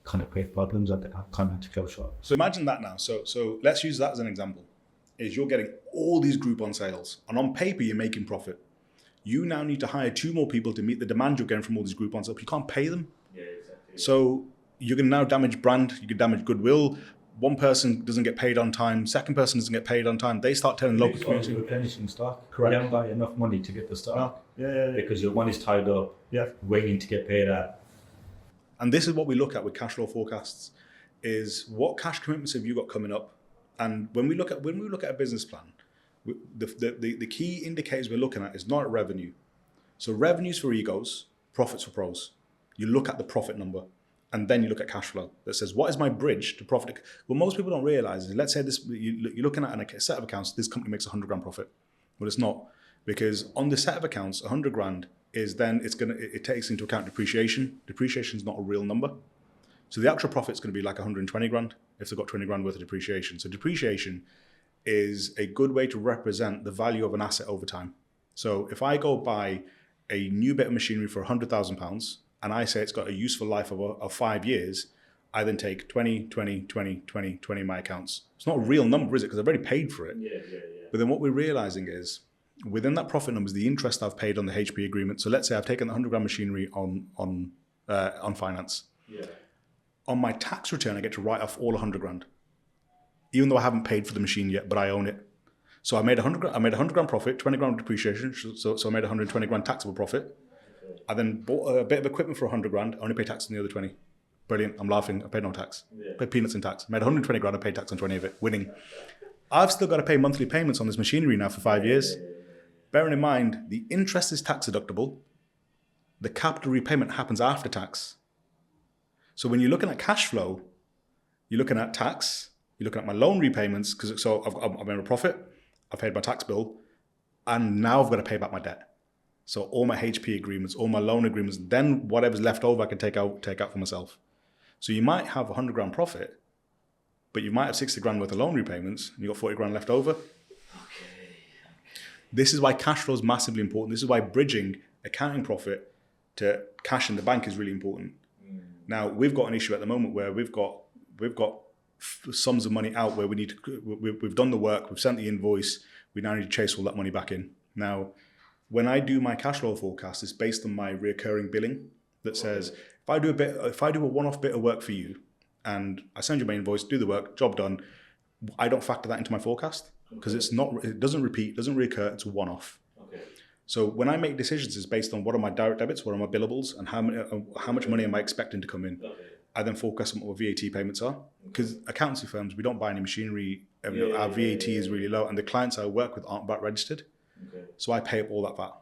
kind of create problems, that they kind of had to close shop. So imagine that now. So let's use that as an example. Is you're getting all these Groupon sales, and on paper you're making profit. You now need to hire 2 more people to meet the demand you're getting from all these Groupon sales. You can't pay them. Yeah, exactly. So you can now damage brand. You can damage goodwill. One person doesn't get paid on time. Second person doesn't get paid on time. They start telling local community. Replenishing stock. Correct. You haven't got enough money to get the stock. Yeah. Because your money's tied up. Yeah. Waiting to get paid out. And this is what we look at with cash flow forecasts: is what cash commitments have you got coming up? And when we look at a business plan, the key indicators we're looking at is not revenue. So revenues for egos, profits for pros. You look at the profit number, and then you look at cash flow that says, what is my bridge to profit? What most people don't realize is, let's say this, you're looking at a set of accounts, this company makes 100 grand profit. Well, it's not, because on the set of accounts, 100 grand is then it takes into account depreciation. Depreciation is not a real number. So the actual profit is going to be like 120 grand if they've got 20 grand worth of depreciation. So depreciation is a good way to represent the value of an asset over time. So if I go buy a new bit of machinery for £100,000 and I say it's got a useful life of 5 years, I then take 20 in my accounts. It's not a real number, is it? Because I've already paid for it. Yeah. But then what we're realizing is, within that profit number is the interest I've paid on the HP agreement. So let's say I've taken the 100 grand machinery on finance. Yeah. On my tax return, I get to write off all 100 grand, even though I haven't paid for the machine yet, but I own it. So I made 100 grand profit, 20 grand depreciation. So I made 120 grand taxable profit. I then bought a bit of equipment for 100 grand. I only pay tax on the other 20. Brilliant. I'm laughing. I paid no tax. Yeah. Paid peanuts in tax. Made 120 grand. I paid tax on 20 of it. Winning. I've still got to pay monthly payments on this machinery now for 5 years. Bearing in mind, the interest is tax deductible. The capital repayment happens after tax. So when you're looking at cash flow, you're looking at tax, you're looking at my loan repayments, because I've made a profit, I've paid my tax bill, and now I've got to pay back my debt. So all my HP agreements, all my loan agreements, then whatever's left over I can take out for myself. So you might have 100 grand profit, but you might have 60 grand worth of loan repayments, and you've got 40 grand left over. Okay. This is why cash flow is massively important. This is why bridging accounting profit to cash in the bank is really important. Now, we've got an issue at the moment where we've got sums of money out where we've done the work, we've sent the invoice, we now need to chase all that money back in. Now, when I do my cash flow forecast, it's based on my recurring billing that says, if I do a one-off bit of work for you and I send you my invoice, do the work, job done, I don't factor that into my forecast because it doesn't repeat, doesn't recur, it's a one-off. Okay. So when I make decisions, it's based on what are my direct debits, what are my billables, and how much money am I expecting to come in. Okay. I then forecast what VAT payments are. Because accountancy firms, we don't buy any machinery. Our VAT is really low, and the clients I work with aren't VAT registered. Okay. So I pay up all that VAT.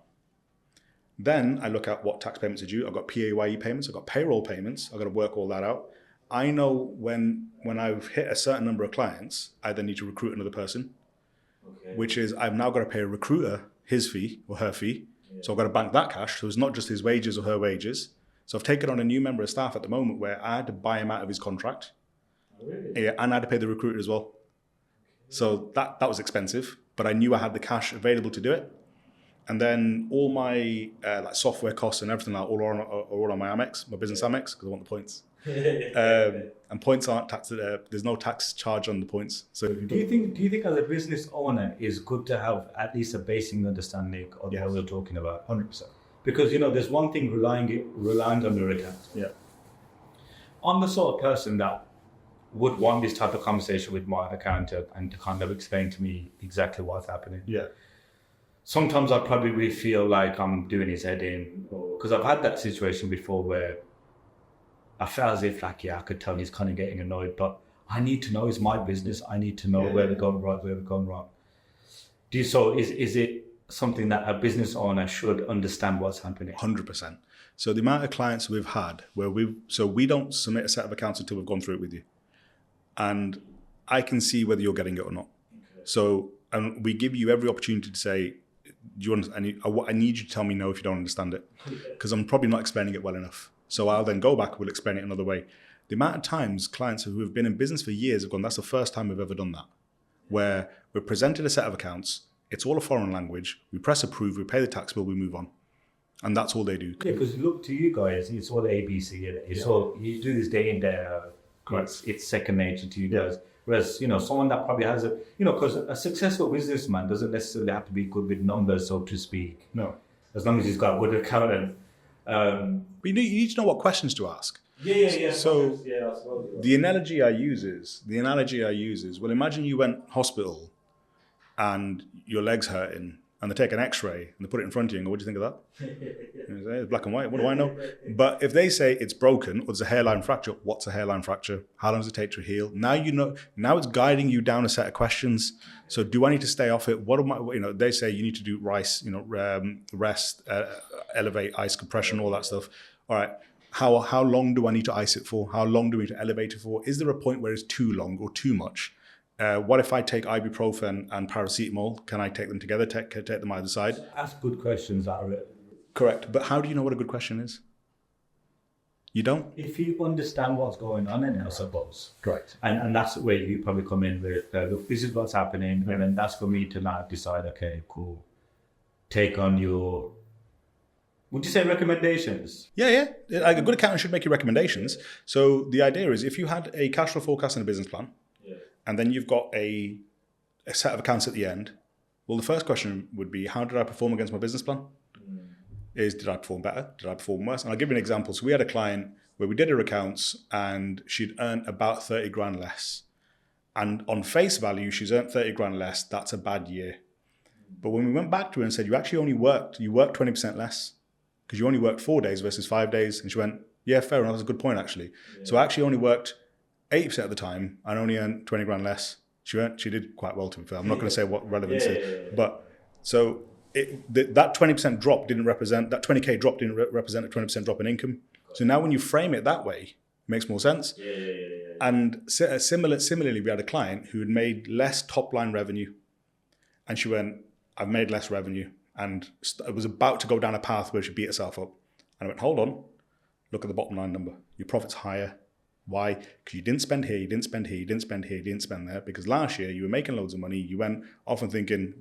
Then I look at what tax payments are due. I've got PAYE payments, I've got payroll payments. I've got to work all that out. I know when I've hit a certain number of clients, I then need to recruit another person, which is I've now got to pay a recruiter his fee or her fee. Yeah. So I've got to bank that cash. So it's not just his wages or her wages. So I've taken on a new member of staff at the moment where I had to buy him out of his contract. Oh, really? Yeah, and I had to pay the recruiter as well. Okay. So that was expensive, but I knew I had the cash available to do it. And then all my like software costs and everything all on my Amex, my business Amex, because I want the points. And points aren't taxed. There's no tax charge on the points. So do you think as a business owner is good to have at least a basic understanding of what we're talking about? 100%. Because there's one thing relying on your account. Yeah. I'm the sort of person that would want this type of conversation with my accountant and to kind of explain to me exactly what's happening. Yeah. Sometimes I probably really feel like I'm doing his head in, because I've had that situation before where I felt as if I could tell he's kind of getting annoyed, but I need to know, it's my business. I need to know where we're going right, where we're going wrong. Is it something that a business owner should understand what's happening? 100%. So the amount of clients we've had where we don't submit a set of accounts until we've gone through it with you. And I can see whether you're getting it or not. Okay. So, and we give you every opportunity to say, do you understand? I need you to tell me no if you don't understand it, because I'm probably not explaining it well enough. So I'll then go back, we'll explain it another way. The amount of times clients who have been in business for years have gone, that's the first time we've ever done that, where we're presented a set of accounts, it's all a foreign language, we press approve, we pay the tax bill, we move on. And that's all they do. Yeah, because look, to you guys, it's all ABC. It's all, you do this day in, day out. It's second nature to you guys. Whereas, someone that probably has because a successful businessman doesn't necessarily have to be good with numbers, so to speak. No. As long as he's got a good accountant. But you need to know what questions to ask. Yeah. So the analogy I use is, well, imagine you went hospital and your leg's hurting and they take an x-ray and they put it in front of you and go, what do you think of that? It's black and white, what do I know? But if they say it's broken or there's a hairline fracture, what's a hairline fracture? How long does it take to heal? Now it's guiding you down a set of questions. So do I need to stay off it? What am I, they say you need to do rice, rest, elevate, ice compression, all that stuff. All right. How long do I need to ice it for? How long do we need to elevate it for? Is there a point where it's too long or too much? What if I take ibuprofen and paracetamol? Can I take them together, take them either side? Ask good questions. Correct. But how do you know what a good question is? You don't? If you understand what's going on in it, I suppose. Correct. And that's where you probably come in with, look, this is what's happening. And then that's for me to now decide, okay, cool. Take on your... Would you say recommendations? Yeah. Like a good accountant should make you recommendations. So the idea is if you had a cash flow forecast and a business plan, and then you've got a set of accounts at the end, well, the first question would be, how did I perform against my business plan? Did I perform better? Did I perform worse? And I'll give you an example. So we had a client where we did her accounts and she'd earned about 30 grand less. And on face value, she's earned 30 grand less. That's a bad year. But when we went back to her and said, you worked 20% less because you only worked 4 days versus 5 days. And she went, yeah, fair enough. That's a good point, actually. Yeah. So I actually only worked 80% of the time and only earned 20 grand less. She did quite well, to be fair. I'm not going to say what relevance is. But so that 20% drop didn't represent, that 20K drop didn't represent a 20% drop in income. So now when you frame it that way, it makes more sense. And similarly, we had a client who had made less top line revenue. And she went, I've made less revenue. And it was about to go down a path where she beat herself up. And I went, hold on, look at the bottom line number. Your profit's higher. Why? Because you didn't spend here, you didn't spend here, you didn't spend here, you didn't spend there. Because last year you were making loads of money. You went off and thinking,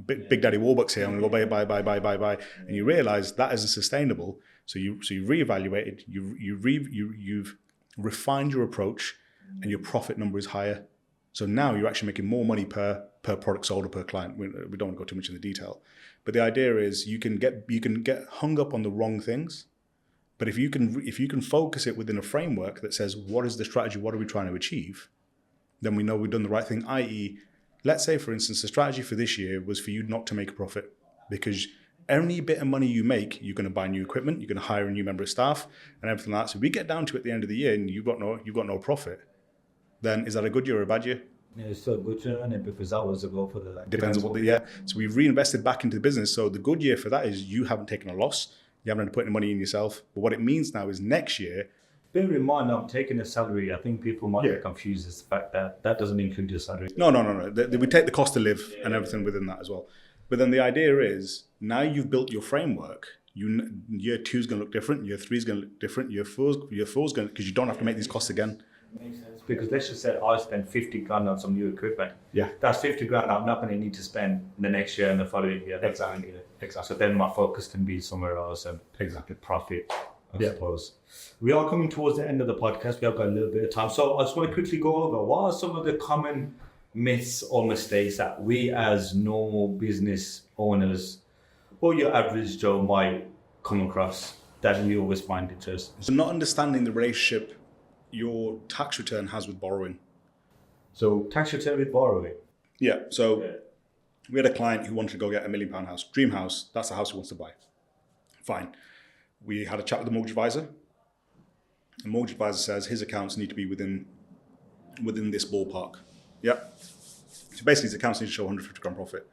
Big Daddy Warbucks here, I'm going to go buy. And you realize that isn't sustainable. So you reevaluated, you've refined your approach and your profit number is higher. So now you're actually making more money per product sold or per client. We don't want to go too much in the detail. But the idea is you can get hung up on the wrong things. But if you can focus it within a framework that says, what is the strategy, what are we trying to achieve, then we know we've done the right thing. I.e., let's say, for instance, the strategy for this year was for you not to make a profit because any bit of money you make, you're going to buy new equipment, you're going to hire a new member of staff and everything like that. So if we get down to it at the end of the year and you've got no profit, then is that a good year or a bad year? Yeah, it's still good to earn it because that was the goal for the... Depends on what the year. So we've reinvested back into the business. So the good year for that is you haven't taken a loss. You haven't had to put any money in yourself. But what it means now is next year... Bear in mind, I'm taking a salary. I think people might get confused with the fact that that doesn't include your salary. No. We take the cost to live and everything within that as well. But then the idea is, now you've built your framework, year 2 is going to look different, year 3 is going to look different, year 4 is going to... Because you don't have to make these costs again. Makes sense. Because let's just say I spend 50 grand on some new equipment. Yeah. That's 50 grand I'm not going to need to spend the next year and the following year. Exactly. So then my focus can be somewhere else and profit, I suppose. We are coming towards the end of the podcast. We have got a little bit of time. So I just want to quickly go over what are some of the common myths or mistakes that we as normal business owners or your average Joe might come across that you always find interesting. So not understanding the relationship your tax return has with borrowing. So tax return with borrowing? Yeah. So we had a client who wanted to go get £1 million house, dream house. That's the house he wants to buy. Fine. We had a chat with the mortgage advisor. The mortgage advisor says his accounts need to be within this ballpark. Yeah. So basically his accounts need to show 150 grand profit.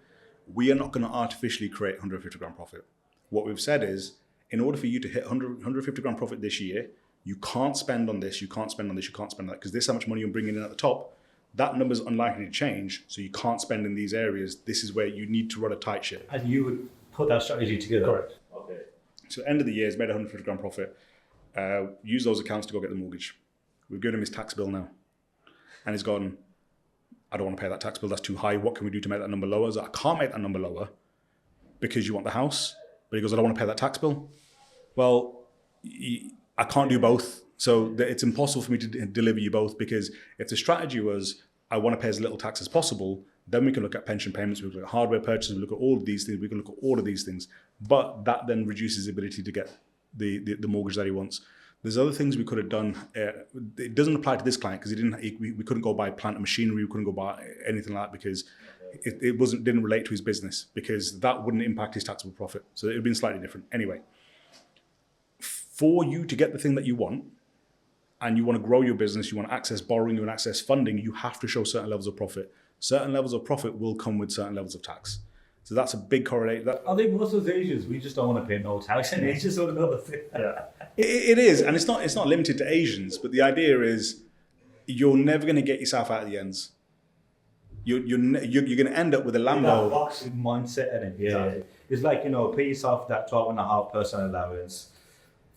We are not going to artificially create 150 grand profit. What we've said is, in order for you to hit 150 grand profit this year, you can't spend on this, you can't spend on this, you can't spend on that, because this is how much money you're bringing in at the top. That number's unlikely to change, so you can't spend in these areas. This is where you need to run a tight ship. And you would put that strategy together? Correct. Okay. So end of the year, he's made 150 grand profit. Use those accounts to go get the mortgage. We've given him his tax bill now. And he's gone, I don't want to pay that tax bill, that's too high. What can we do to make that number lower? I can't make that number lower because you want the house. But he goes, I don't want to pay that tax bill. Well, I can't do both. So it's impossible for me to deliver you both, because if the strategy was, I want to pay as little tax as possible, then we can look at pension payments, we can look at hardware purchases, we look at all of these things, we can look at all of these things. But that then reduces the ability to get the mortgage that he wants. There's other things we could have done. It doesn't apply to this client because we couldn't go buy plant and machinery, we couldn't go buy anything like that because it didn't relate to his business, because that wouldn't impact his taxable profit. So it would have been slightly different. Anyway, for you to get the thing that you want, and you want to grow your business, you want to access borrowing, you want to access funding, you have to show certain levels of profit. Certain levels of profit will come with certain levels of tax. So that's a big correlate. I think most of the Asians, we just don't want to pay no tax, and it's just another thing. Yeah. It is, and it's not limited to Asians, but the idea is you're never going to get yourself out of the ends. You're going to end up with a Lambo. That boxing mindset, and it's like, pay yourself that 12.5% allowance,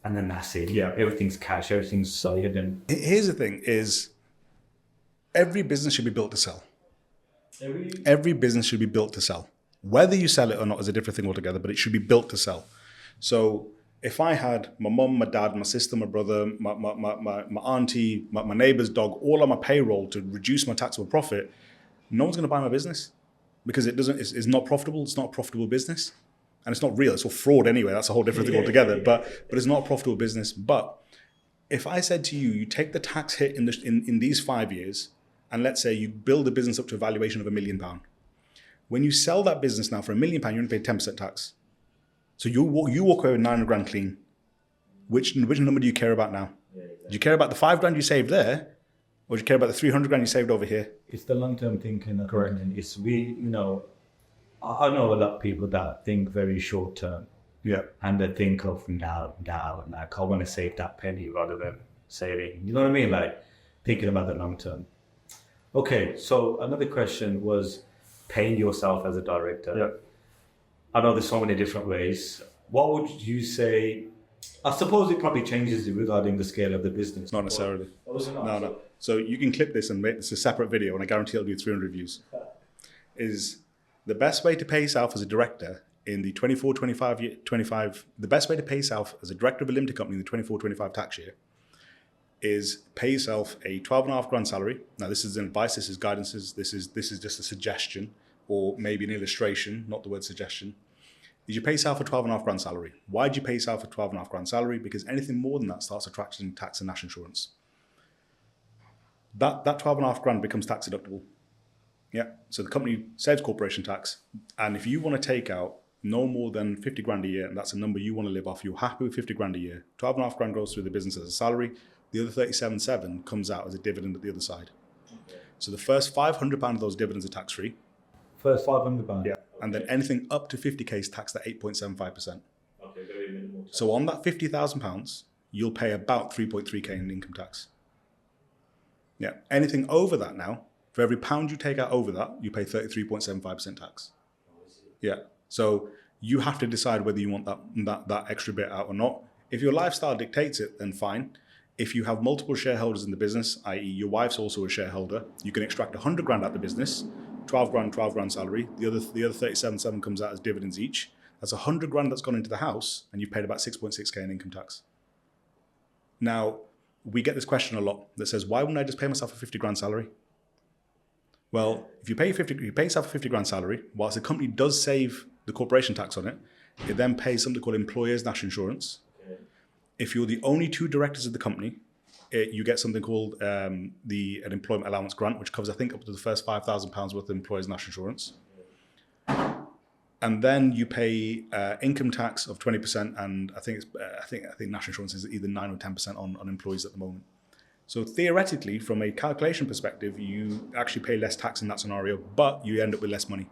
and then that's it. Yeah, everything's cash, everything's solid. And here's the thing: is every business should be built to sell. Every business should be built to sell. Whether you sell it or not is a different thing altogether, but it should be built to sell. So if I had my mum, my dad, my sister, my brother, my auntie, my neighbor's dog, all on my payroll to reduce my taxable profit, no one's going to buy my business because it's not profitable. It's not a profitable business, and it's not real. It's all fraud anyway. That's a whole different thing altogether. But it's not a profitable business. But if I said to you, you take the tax hit in these 5 years, and let's say you build a business up to a valuation of £1 million. When you sell that business now for £1 million, you're going to pay 10% tax. So you walk away with 900 grand clean. Which number do you care about now? Do you care about the 5 grand you saved there, or do you care about the 300 grand you saved over here? It's the long-term thinking. Correct. And it's I know a lot of people that think very short-term. Yeah. And they think of now, like I want to save that penny rather than saving. You know what I mean? Like thinking about the long-term. Okay, so another question was paying yourself as a director. Yeah. I know there's so many different ways. What would you say? I suppose it probably changes regarding the scale of the business. Not necessarily. No. No. So you can clip this and make this a separate video, and I guarantee it'll do 300 views. Is the best way to pay yourself as a director in the 24-25, the best way to pay yourself as a director of a limited company in the 24-25 tax year is pay yourself a 12.5 grand salary. Now this is advice, this is guidance, this is just a suggestion or maybe an illustration, not the word suggestion. Is you pay yourself a 12.5 grand salary. Why do you pay yourself a 12.5 grand salary? Because anything more than that starts attracting tax and national insurance. That 12.5 grand becomes tax deductible. Yeah. So the company saves corporation tax, and if you want to take out no more than 50 grand a year, and that's a number you want to live off, you're happy with 50 grand a year, 12.5 grand goes through the business as a salary, the other 37.7 comes out as a dividend at the other side. Okay. So the first £500 of those dividends are tax-free. First £500? Yeah. Okay. And then anything up to 50k is taxed at 8.75%. Okay, very minimal. So on that £50,000, you'll pay about 3.3k in income tax. Yeah. Anything over that now, for every pound you take out over that, you pay 33.75% tax. Yeah. So you have to decide whether you want that extra bit out or not. If your lifestyle dictates it, then fine. If you have multiple shareholders in the business, i.e. your wife's also a shareholder, you can extract 100 grand out of the business, 12 grand salary. The other 37.7 comes out as dividends each. That's 100 grand that's gone into the house, and you paid about 6.6k in income tax. Now, we get this question a lot that says, why wouldn't I just pay myself a 50 grand salary? Well, if you pay yourself a 50 grand salary, whilst the company does save the corporation tax on it, it then pays something called employer's national insurance. Okay. If you're the only 2 directors of the company, you get something called an employment allowance grant, which covers, I think, up to the first £5,000 worth of employer's national insurance. And then you pay income tax of 20%, and I think national insurance is either 9 or 10% on employees at the moment. So theoretically, from a calculation perspective, you actually pay less tax in that scenario, but you end up with less money,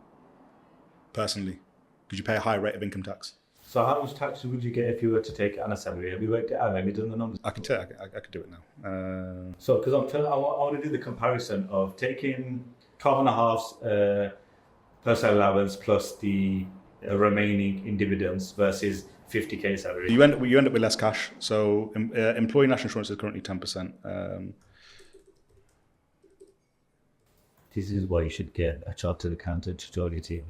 personally, because you pay a high rate of income tax. So how much tax would you get if you were to take it on a salary? Have you worked it out? Have you done the numbers? I could do it now. So, because I want to do the comparison of taking 12.5 personal allowance plus the remaining in dividends versus 50k salary. You end up with less cash. So employee national insurance is currently 10%. This is why you should get a chartered accountant to join your team.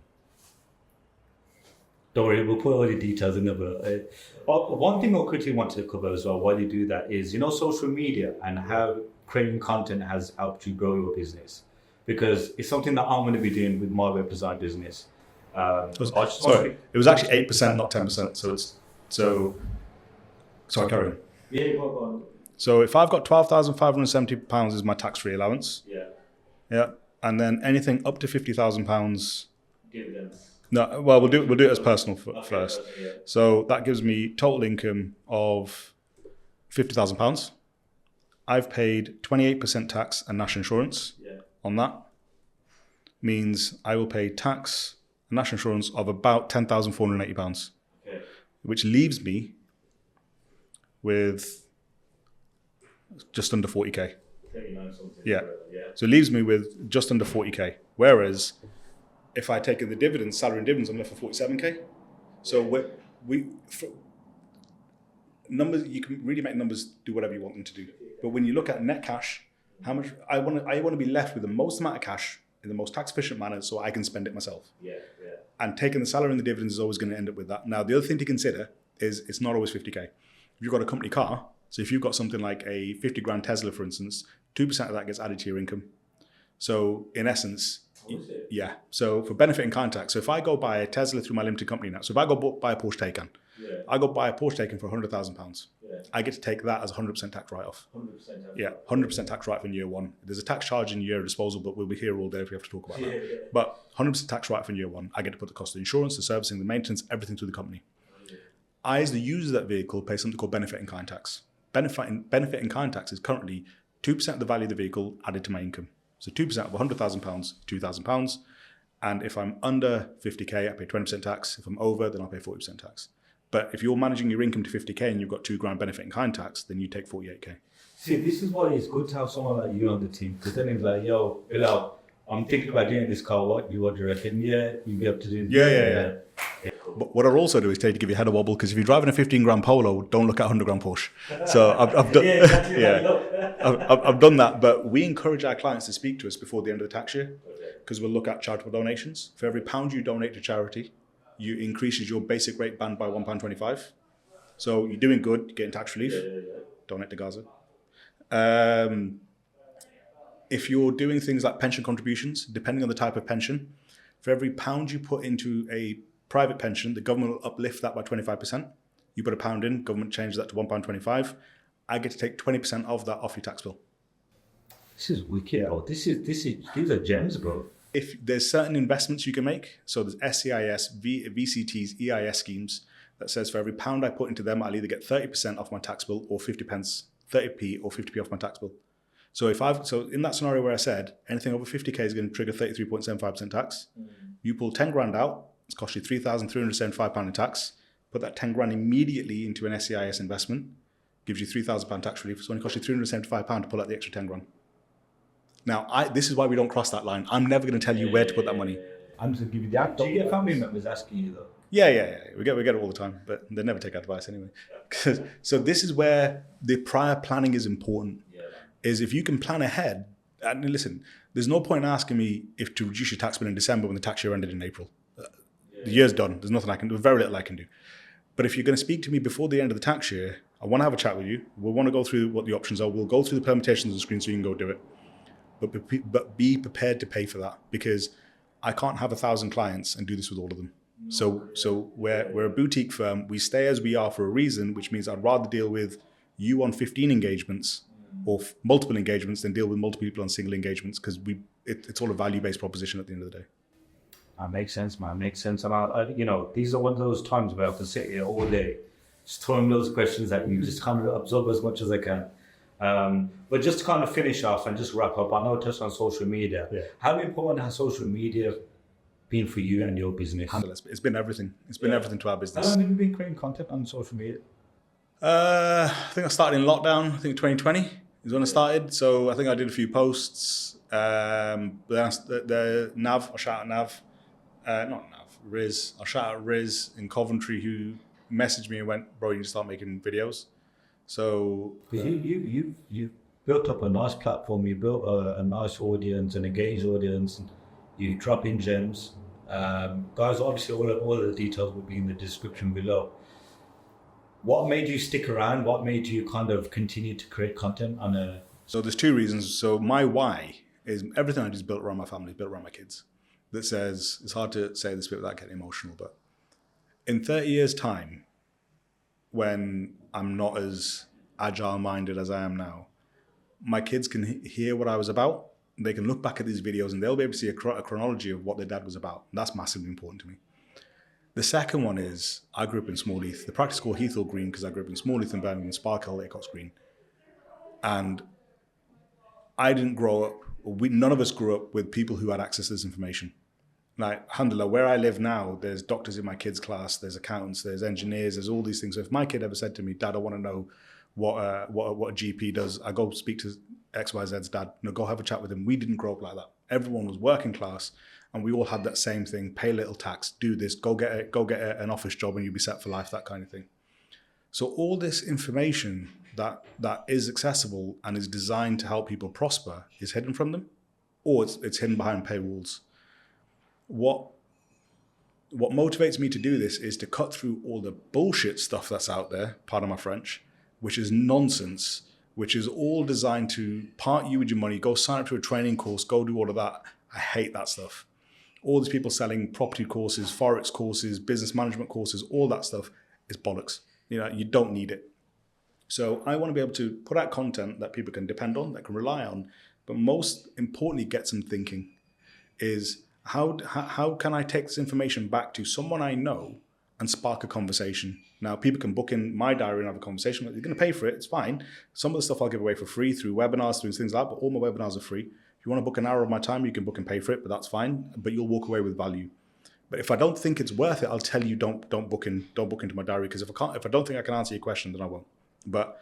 Don't worry, we'll put all the details in there. But one thing I quickly wanted to cover as well while you do that is, social media and how creating content has helped you grow your business. Because it's something that I'm going to be doing with my web design business. It was actually 8%, not 10%. Sorry, carry on. Yeah, go on. So if I've got £12,570 is my tax-free allowance. Yeah. And then anything up to £50,000. Dividends. No, well, we'll do it as personal first. Yeah. So that gives me total income of £50,000. I've paid 28% tax and national insurance on that. Means I will pay tax and national insurance of about £10,480, which leaves me with just under 40k. 39 something. Yeah. So it leaves me with just under 40k. Whereas if I take in the dividends, salary and dividends, I'm left with 47k. So numbers, you can really make numbers do whatever you want them to do. But when you look at net cash, how much I want to be left with the most amount of cash in the most tax efficient manner, so I can spend it myself. And taking the salary and the dividends is always going to end up with that. Now, the other thing to consider is it's not always 50k. If you've got a company car, so if you've got something like a 50 grand Tesla, for instance, 2% of that gets added to your income. So in essence, yeah. So for benefit in kind tax, so if I go buy a Tesla through my limited company now, so if I go buy a Porsche Taycan, I go buy a Porsche Taycan for £100,000. I get to take that as 100% tax write-off. 100% tax write-off in year one. There's a tax charge in year disposal, but we'll be here all day if we have to talk about that. But 100% tax write-off in year one. I get to put the cost of the insurance, the servicing, the maintenance, everything through the company. I, as the user of that vehicle, pay something called benefit in kind tax. Benefit in kind tax is currently 2% of the value of the vehicle added to my income. So 2% of £100,000, £2,000. And if I'm under 50k, I pay 20% tax. If I'm over, then I'll pay 40% tax. But if you're managing your income to 50k and you've got £2,000 benefit in kind tax, then you take 48k. See, this is why it's good to have someone like you on the team. Because then it's like, yo, Bilal, I'm thinking about doing this car. What do you reckon? Yeah, you'll be able to do this. Yeah. But what I'll also do is tell you to give your head a wobble, because if you're driving a 15 grand Polo, don't look at 100 grand Porsche. So I've done, I've done that. But we encourage our clients to speak to us before the end of the tax year, because we'll look at charitable donations. For every £1 you donate to charity, you increases your basic rate band by £1.25. So you're doing good, you're getting tax relief. Donate to Gaza. If you're doing things like pension contributions, depending on the type of pension, for every £1 you put into a private pension, the government will uplift that by 25%. You put £1 in, government changes that to £1.25. I get to take 20% of that off your tax bill. This is wicked, bro. These are gems, bro. If there's certain investments you can make, so there's SCIS, VCTs, EIS schemes that says for every £1 I put into them, I'll either get 30% off my tax bill or 30p or 50p off my tax bill. So in that scenario where I said anything over 50k is going to trigger 33.75% tax, you pull 10 grand out, it's cost you £3,375 in tax. Put that 10 grand immediately into an SCIS investment, gives you £3,000 tax relief. So it only costs you £375 to pull out the extra 10 grand. Now, this is why we don't cross that line. I'm never going to tell you where to put that money. I'm just going to give you that. Do you get family members asking you though? Yeah. We get it all the time, but they never take advice anyway. So this is where the prior planning is important. Is if you can plan ahead. And listen, there's no point in asking me if to reduce your tax bill in December when the tax year ended in April. The year's done. There's nothing I can do. Very little I can do. But if you're going to speak to me before the end of the tax year, I want to have a chat with you. We'll want to go through what the options are. We'll go through the permutations on the screen so you can go do it. But be prepared to pay for that, because I can't have 1,000 clients and do this with all of them. So we're a boutique firm. We stay as we are for a reason, which means I'd rather deal with you on 15 engagements or multiple engagements than deal with multiple people on single engagements, because it's all a value-based proposition at the end of the day. That makes sense, man. Makes sense. And these are one of those times where I can sit here all day, just throwing those questions at you, just kind of absorb as much as I can. But just to kind of finish off and just wrap up, I know I touched on social media. How important has social media been for you and your business? It's been everything. It's been everything to our How business. long have you been creating content on social media? I think I started in lockdown. I think 2020 is when I started. So I think I did a few posts. The Nav, I'll shout out Nav. Not Nav, Riz. I'll shout out Riz in Coventry who messaged me and went, bro, you need to start making videos. So Because you built up a nice platform, you built a nice audience, an engaged audience, you drop in gems. Guys, obviously all of the details will be in the description below. What made you stick around? What made you kind of continue to create content on a... So there's two reasons. So my why is everything I do is built around my family, built around my kids. That says, it's hard to say this bit without getting emotional, but in 30 years' time, when I'm not as agile-minded as I am now, my kids can hear what I was about. They can look back at these videos and they'll be able to see a chronology of what their dad was about. And that's massively important to me. The second one is I grew up in Smallheath. The practice called Heathall Green because I grew up in Smallheath and Birmingham, Sparkhill, Acots Green. And I didn't grow up, none of us grew up with people who had access to this information. Like, alhamdulillah, where I live now, there's doctors in my kids' class, there's accountants, there's engineers, there's all these things. So if my kid ever said to me, Dad, I want to know what a GP does, I go speak to XYZ's dad, go have a chat with him. We didn't grow up like that. Everyone was working class and we all had that same thing, pay little tax, do this, go get an office job and you'll be set for life, that kind of thing. So all this information that is accessible and is designed to help people prosper is hidden from them, or it's hidden behind paywalls. What motivates me to do this is to cut through all the bullshit stuff that's out there, pardon my French, which is nonsense, which is all designed to part you with your money, go sign up to a training course, go do all of that. I hate that stuff. All these people selling property courses, Forex courses, business management courses, all that stuff is bollocks. You don't need it. So I want to be able to put out content that people can depend on, that can rely on, but most importantly, get some thinking is how can I take this information back to someone I know and spark a conversation? Now, people can book in my diary and have a conversation. You're going to pay for it. It's fine. Some of the stuff I'll give away for free through webinars, through things like that, but all my webinars are free. If you want to book an hour of my time, you can book and pay for it, but that's fine. But you'll walk away with value. But if I don't think it's worth it, I'll tell you don't book into my diary, because if I don't think I can answer your question, then I won't. But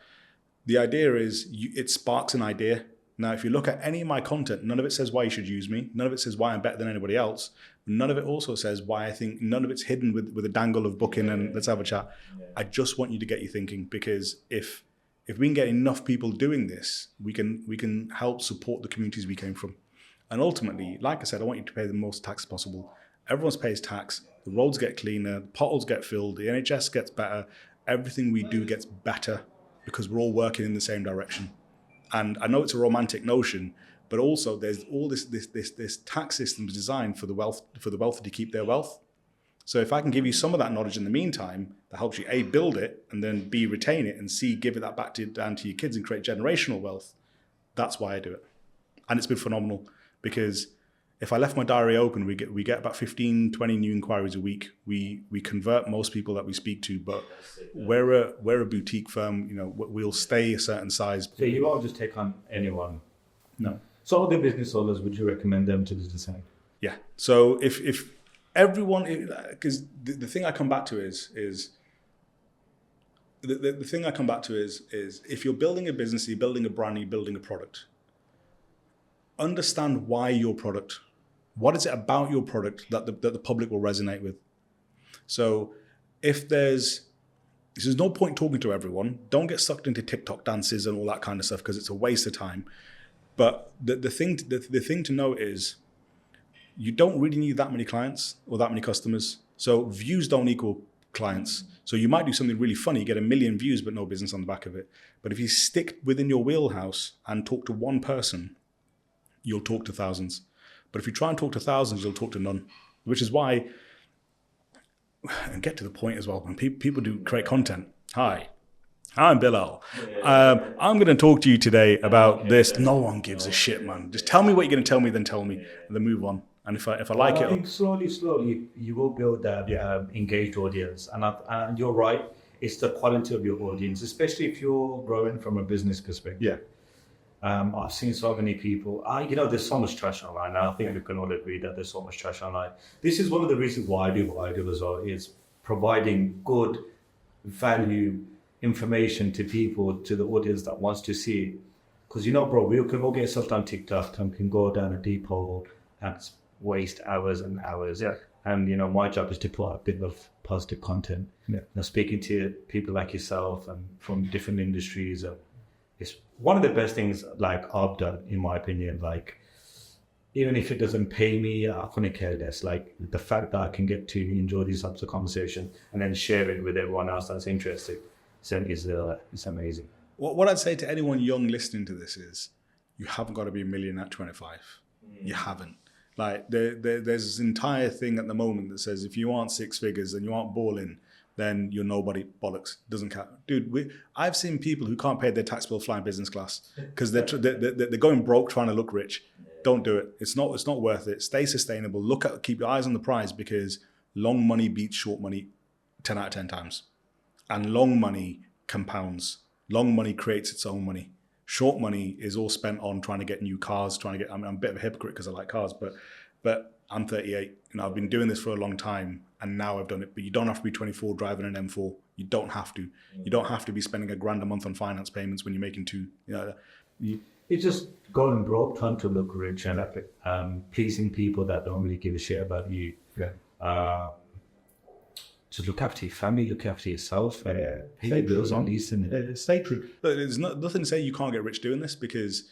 the idea is it sparks an idea. Now, if you look at any of my content, none of it says why you should use me. None of it says why I'm better than anybody else. None of it also says why I think, none of it's hidden with a dangle of booking and let's have a chat. Yeah. I just want you to get you thinking, because if we can get enough people doing this, we can help support the communities we came from. And ultimately, like I said, I want you to pay the most tax possible. Everyone pays tax. The roads get cleaner, the potholes get filled, the NHS gets better. Everything we do gets better because we're all working in the same direction. And I know it's a romantic notion, but also there's all this tax system designed for the wealthy to keep their wealth. So if I can give you some of that knowledge in the meantime, that helps you A, build it, and then B, retain it, and C, give it that back down to your kids and create generational wealth, that's why I do it. And it's been phenomenal, because if I left my diary open, we get about 15, 20 new inquiries a week. We convert most people that we speak to, but we're a boutique firm. We'll stay a certain size. So you won't just take on anyone? No. So other business owners, would you recommend them to do the same? Yeah. So if everyone, because the thing I come back to is the thing I come back to is if you're building a business, you're building a brand, you're building a product, understand why your product. What is it about your product that the public will resonate with? So if there's no point talking to everyone, don't get sucked into TikTok dances and all that kind of stuff, because it's a waste of time. But the thing to know is you don't really need that many clients or that many customers. So views don't equal clients. So you might do something really funny, get 1 million views, but no business on the back of it. But if you stick within your wheelhouse and talk to one person, you'll talk to thousands. But if you try and talk to thousands, you'll talk to none, which is why, and get to the point as well, when people do create content. Hi, I'm Bilal. I'm going to talk to you today about this. No one gives a shit, man. Just tell me what you're going to tell me, then tell me, and then move on. And if I like it, I think slowly you will build that engaged audience. And you're right, it's the quality of your audience, especially if you're growing from a business perspective. Yeah. I've seen so many people. There's so much trash online now. I think we can all agree that there's so much trash online. This is one of the reasons why I do what I do as well, is providing good value information to people, to the audience that wants to see it. Because, bro, we can all get stuff on TikTok and can go down a deep hole and waste hours and hours. Yeah. And, my job is to put out a bit of positive content. Yeah. Speaking to people like yourself and from different industries, it's one of the best things like I've done, in my opinion. Like, even if it doesn't pay me, I couldn't care less. Like, the fact that I can get to enjoy these types of conversations and then share it with everyone else that's interested, it's amazing. What I'd say to anyone young listening to this is, you haven't got to be a millionaire at 25. You haven't. Like, there's this entire thing at the moment that says if you aren't six figures and you aren't balling, then you're nobody. Bollocks. Doesn't count. Dude, I've seen people who can't pay their tax bill flying business class because they're going broke trying to look rich. Don't do it. It's not worth it. Stay sustainable. Keep your eyes on the prize, because long money beats short money 10 out of 10 times. And long money compounds. Long money creates its own money. Short money is all spent on trying to get new cars, I'm a bit of a hypocrite because I like cars, but I'm 38. I've been doing this for a long time, and now I've done it. But you don't have to be 24 driving an M4. You don't have to. You don't have to be spending $1,000 a month on finance payments when you're making two. It's just going broke, trying to look rich and pleasing people that don't really give a shit about you. Yeah. Just look after your family, look after yourself. Pay your bills on these things. Stay true. There's nothing to say you can't get rich doing this, because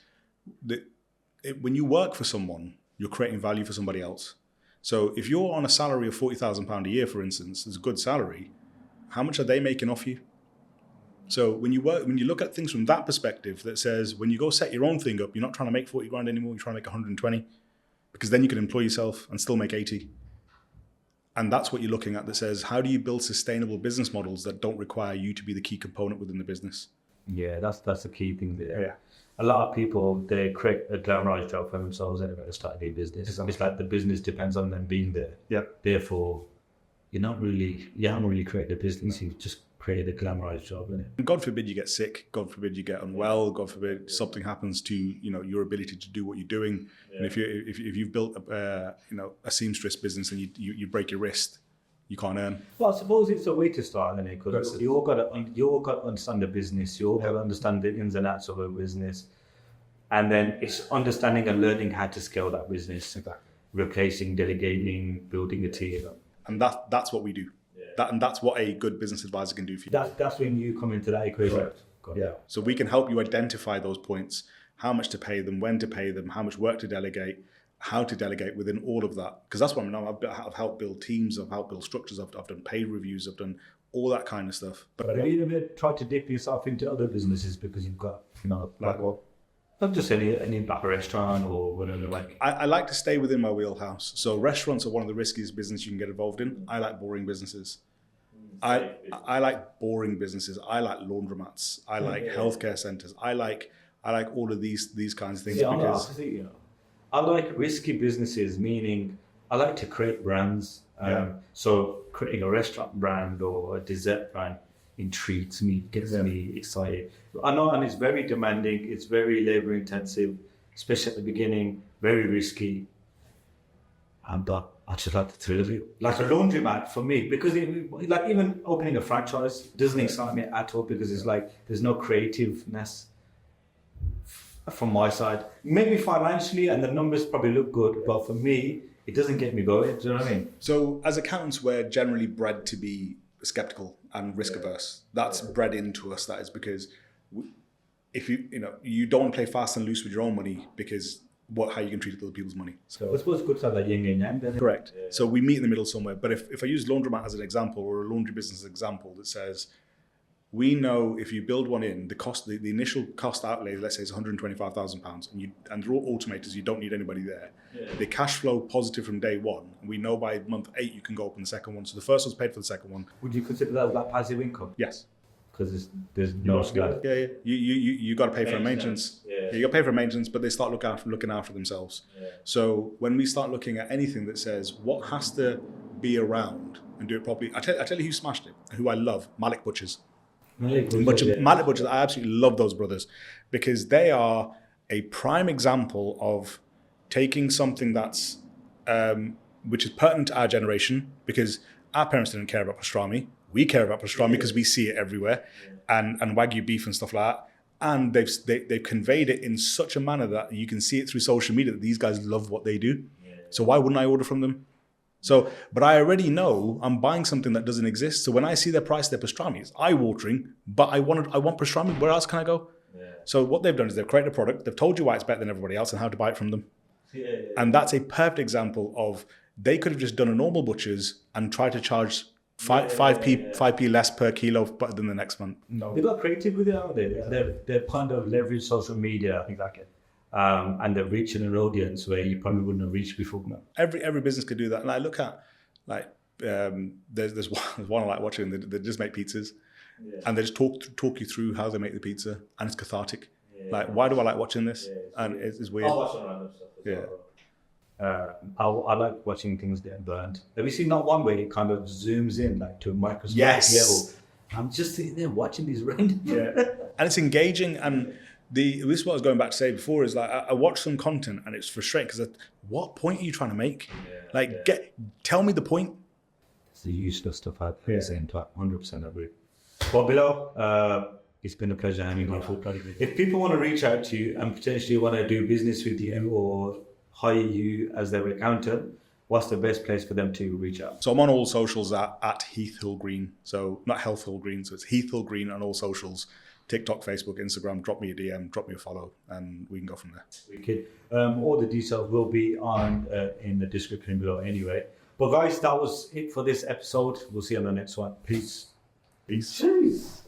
when you work for someone, you're creating value for somebody else. So if you're on a salary of £40,000 a year, for instance, it's a good salary. How much are they making off you? So when you look at things from that perspective, that says when you go set your own thing up, you're not trying to make 40 grand anymore. You're trying to make 120, because then you can employ yourself and still make 80. And that's what you're looking at, that says, how do you build sustainable business models that don't require you to be the key component within the business? Yeah, that's the key thing there. Yeah. A lot of people, they create a glamorized job for themselves and they start a business. Exactly. It's like the business depends on them being there. Yeah. Therefore, you haven't really created a business, you've just created a glamorized job, innit? And God forbid you get sick, God forbid you get unwell, God forbid something happens to your ability to do what you're doing. Yeah. And if you've built a seamstress business and you break your wrist, you can't earn. Well, I suppose it's a way to start, isn't it? Because you all got to understand the business, you all got to understand the ins and outs of a business, and then it's understanding and learning how to scale that business. Exactly. Replacing, delegating, building a team. And that's what we do. That's what a good business advisor can do for you. That's when you come into that equation. Correct. Yeah. So we can help you identify those points, how much to pay them, when to pay them, how much work to delegate, how to delegate within all of that. Because that's what I'm now. I've helped build teams, I've helped build structures, I've done paid reviews, I've done all that kind of stuff. But have you ever tried to dip yourself into other businesses because you've got, like what? Not just any like a restaurant or whatever. Like I like to stay within my wheelhouse. So restaurants are one of the riskiest businesses you can get involved in. I like boring businesses. I like boring businesses. I like laundromats. I like healthcare centers. I like all of these kinds of things. Yeah, because I like risky businesses, meaning I like to create brands. So creating a restaurant brand or a dessert brand intrigues me, gets me excited. I know, and it's very demanding. It's very labor intensive, especially at the beginning. Very risky. But I just like the thrill of it. Like a laundromat for me, because like even opening a franchise doesn't excite me at all, because it's like there's no creativeness from my side. Maybe financially, and the numbers probably look good, but for me, it doesn't get me going. Do you know what I mean? So as accountants, we're generally bred to be skeptical and risk averse. That's bred into us. That is because if you don't want to play fast and loose with your own money, because how you can treat other people's money. So I suppose it's good to have that yin and yang, then. Correct. Yeah. So we meet in the middle somewhere. But if I use laundromat as an example, or a laundry business as an example, that says, we know if you build one in, the initial cost outlay, let's say, is £125,000, and they're all automators, you don't need anybody there. Yeah. The cash flow positive from day one, and we know by month 8 you can go open the second one. So the first one's paid for the second one. Would you consider that like passive income? Yes. Because there's no skill. Yeah. You got to pay for maintenance. Yeah. You got to pay for maintenance, but they start looking after themselves. Yeah. So when we start looking at anything that says what has to be around and do it properly, I tell you who smashed it, who I love, Malik Butchers. Malik Butchers, I absolutely love those brothers, because they are a prime example of taking something that's which is pertinent to our generation, because our parents didn't care about pastrami. We care about pastrami because we see it everywhere, and Wagyu beef and stuff like that. And they've conveyed it in such a manner that you can see it through social media that these guys love what they do. So why wouldn't I order from them? So, but I already know I'm buying something that doesn't exist. So when I see their price, their pastrami is eye-watering. But I want pastrami. Where else can I go? So what they've done is they've created a product. They've told you why it's better than everybody else and how to buy it from them. And that's a perfect example of they could have just done a normal butcher's and tried to charge 5p less per kilo than the next one. No. They got creative with it, aren't they? They've kind of leveraged social media. Exactly. And they're reaching an audience where you probably wouldn't have reached before. No. Every business could do that. And I look at, like, there's one I like watching. They just make pizzas. And they just talk you through how they make the pizza. And it's cathartic. Like, why do I like watching this? And it's weird. I'll watch some random stuff as well. I like watching things get burned. Have you seen that one where it kind of zooms in like to a microscopic level? I'm just sitting there watching these random. And it's engaging. And this is what I was going back to say before is like I watch some content and it's frustrating because what point are you trying to make? Tell me the point. It's the useless stuff at the same time. 100% agree. Well, Bilal, it's been a pleasure having you. If people want to reach out to you and potentially want to do business with you or hire you as their accountant, what's the best place for them to reach out? So I'm on all socials at Heath Hill Green. So not Health Hill Green. So it's Heath Hill Green on all socials. TikTok, Facebook, Instagram. Drop me a DM, drop me a follow, and we can go from there. Wicked. All the details will be on in the description below anyway. But guys, that was it for this episode. We'll see you on the next one. Peace. Peace. Cheers.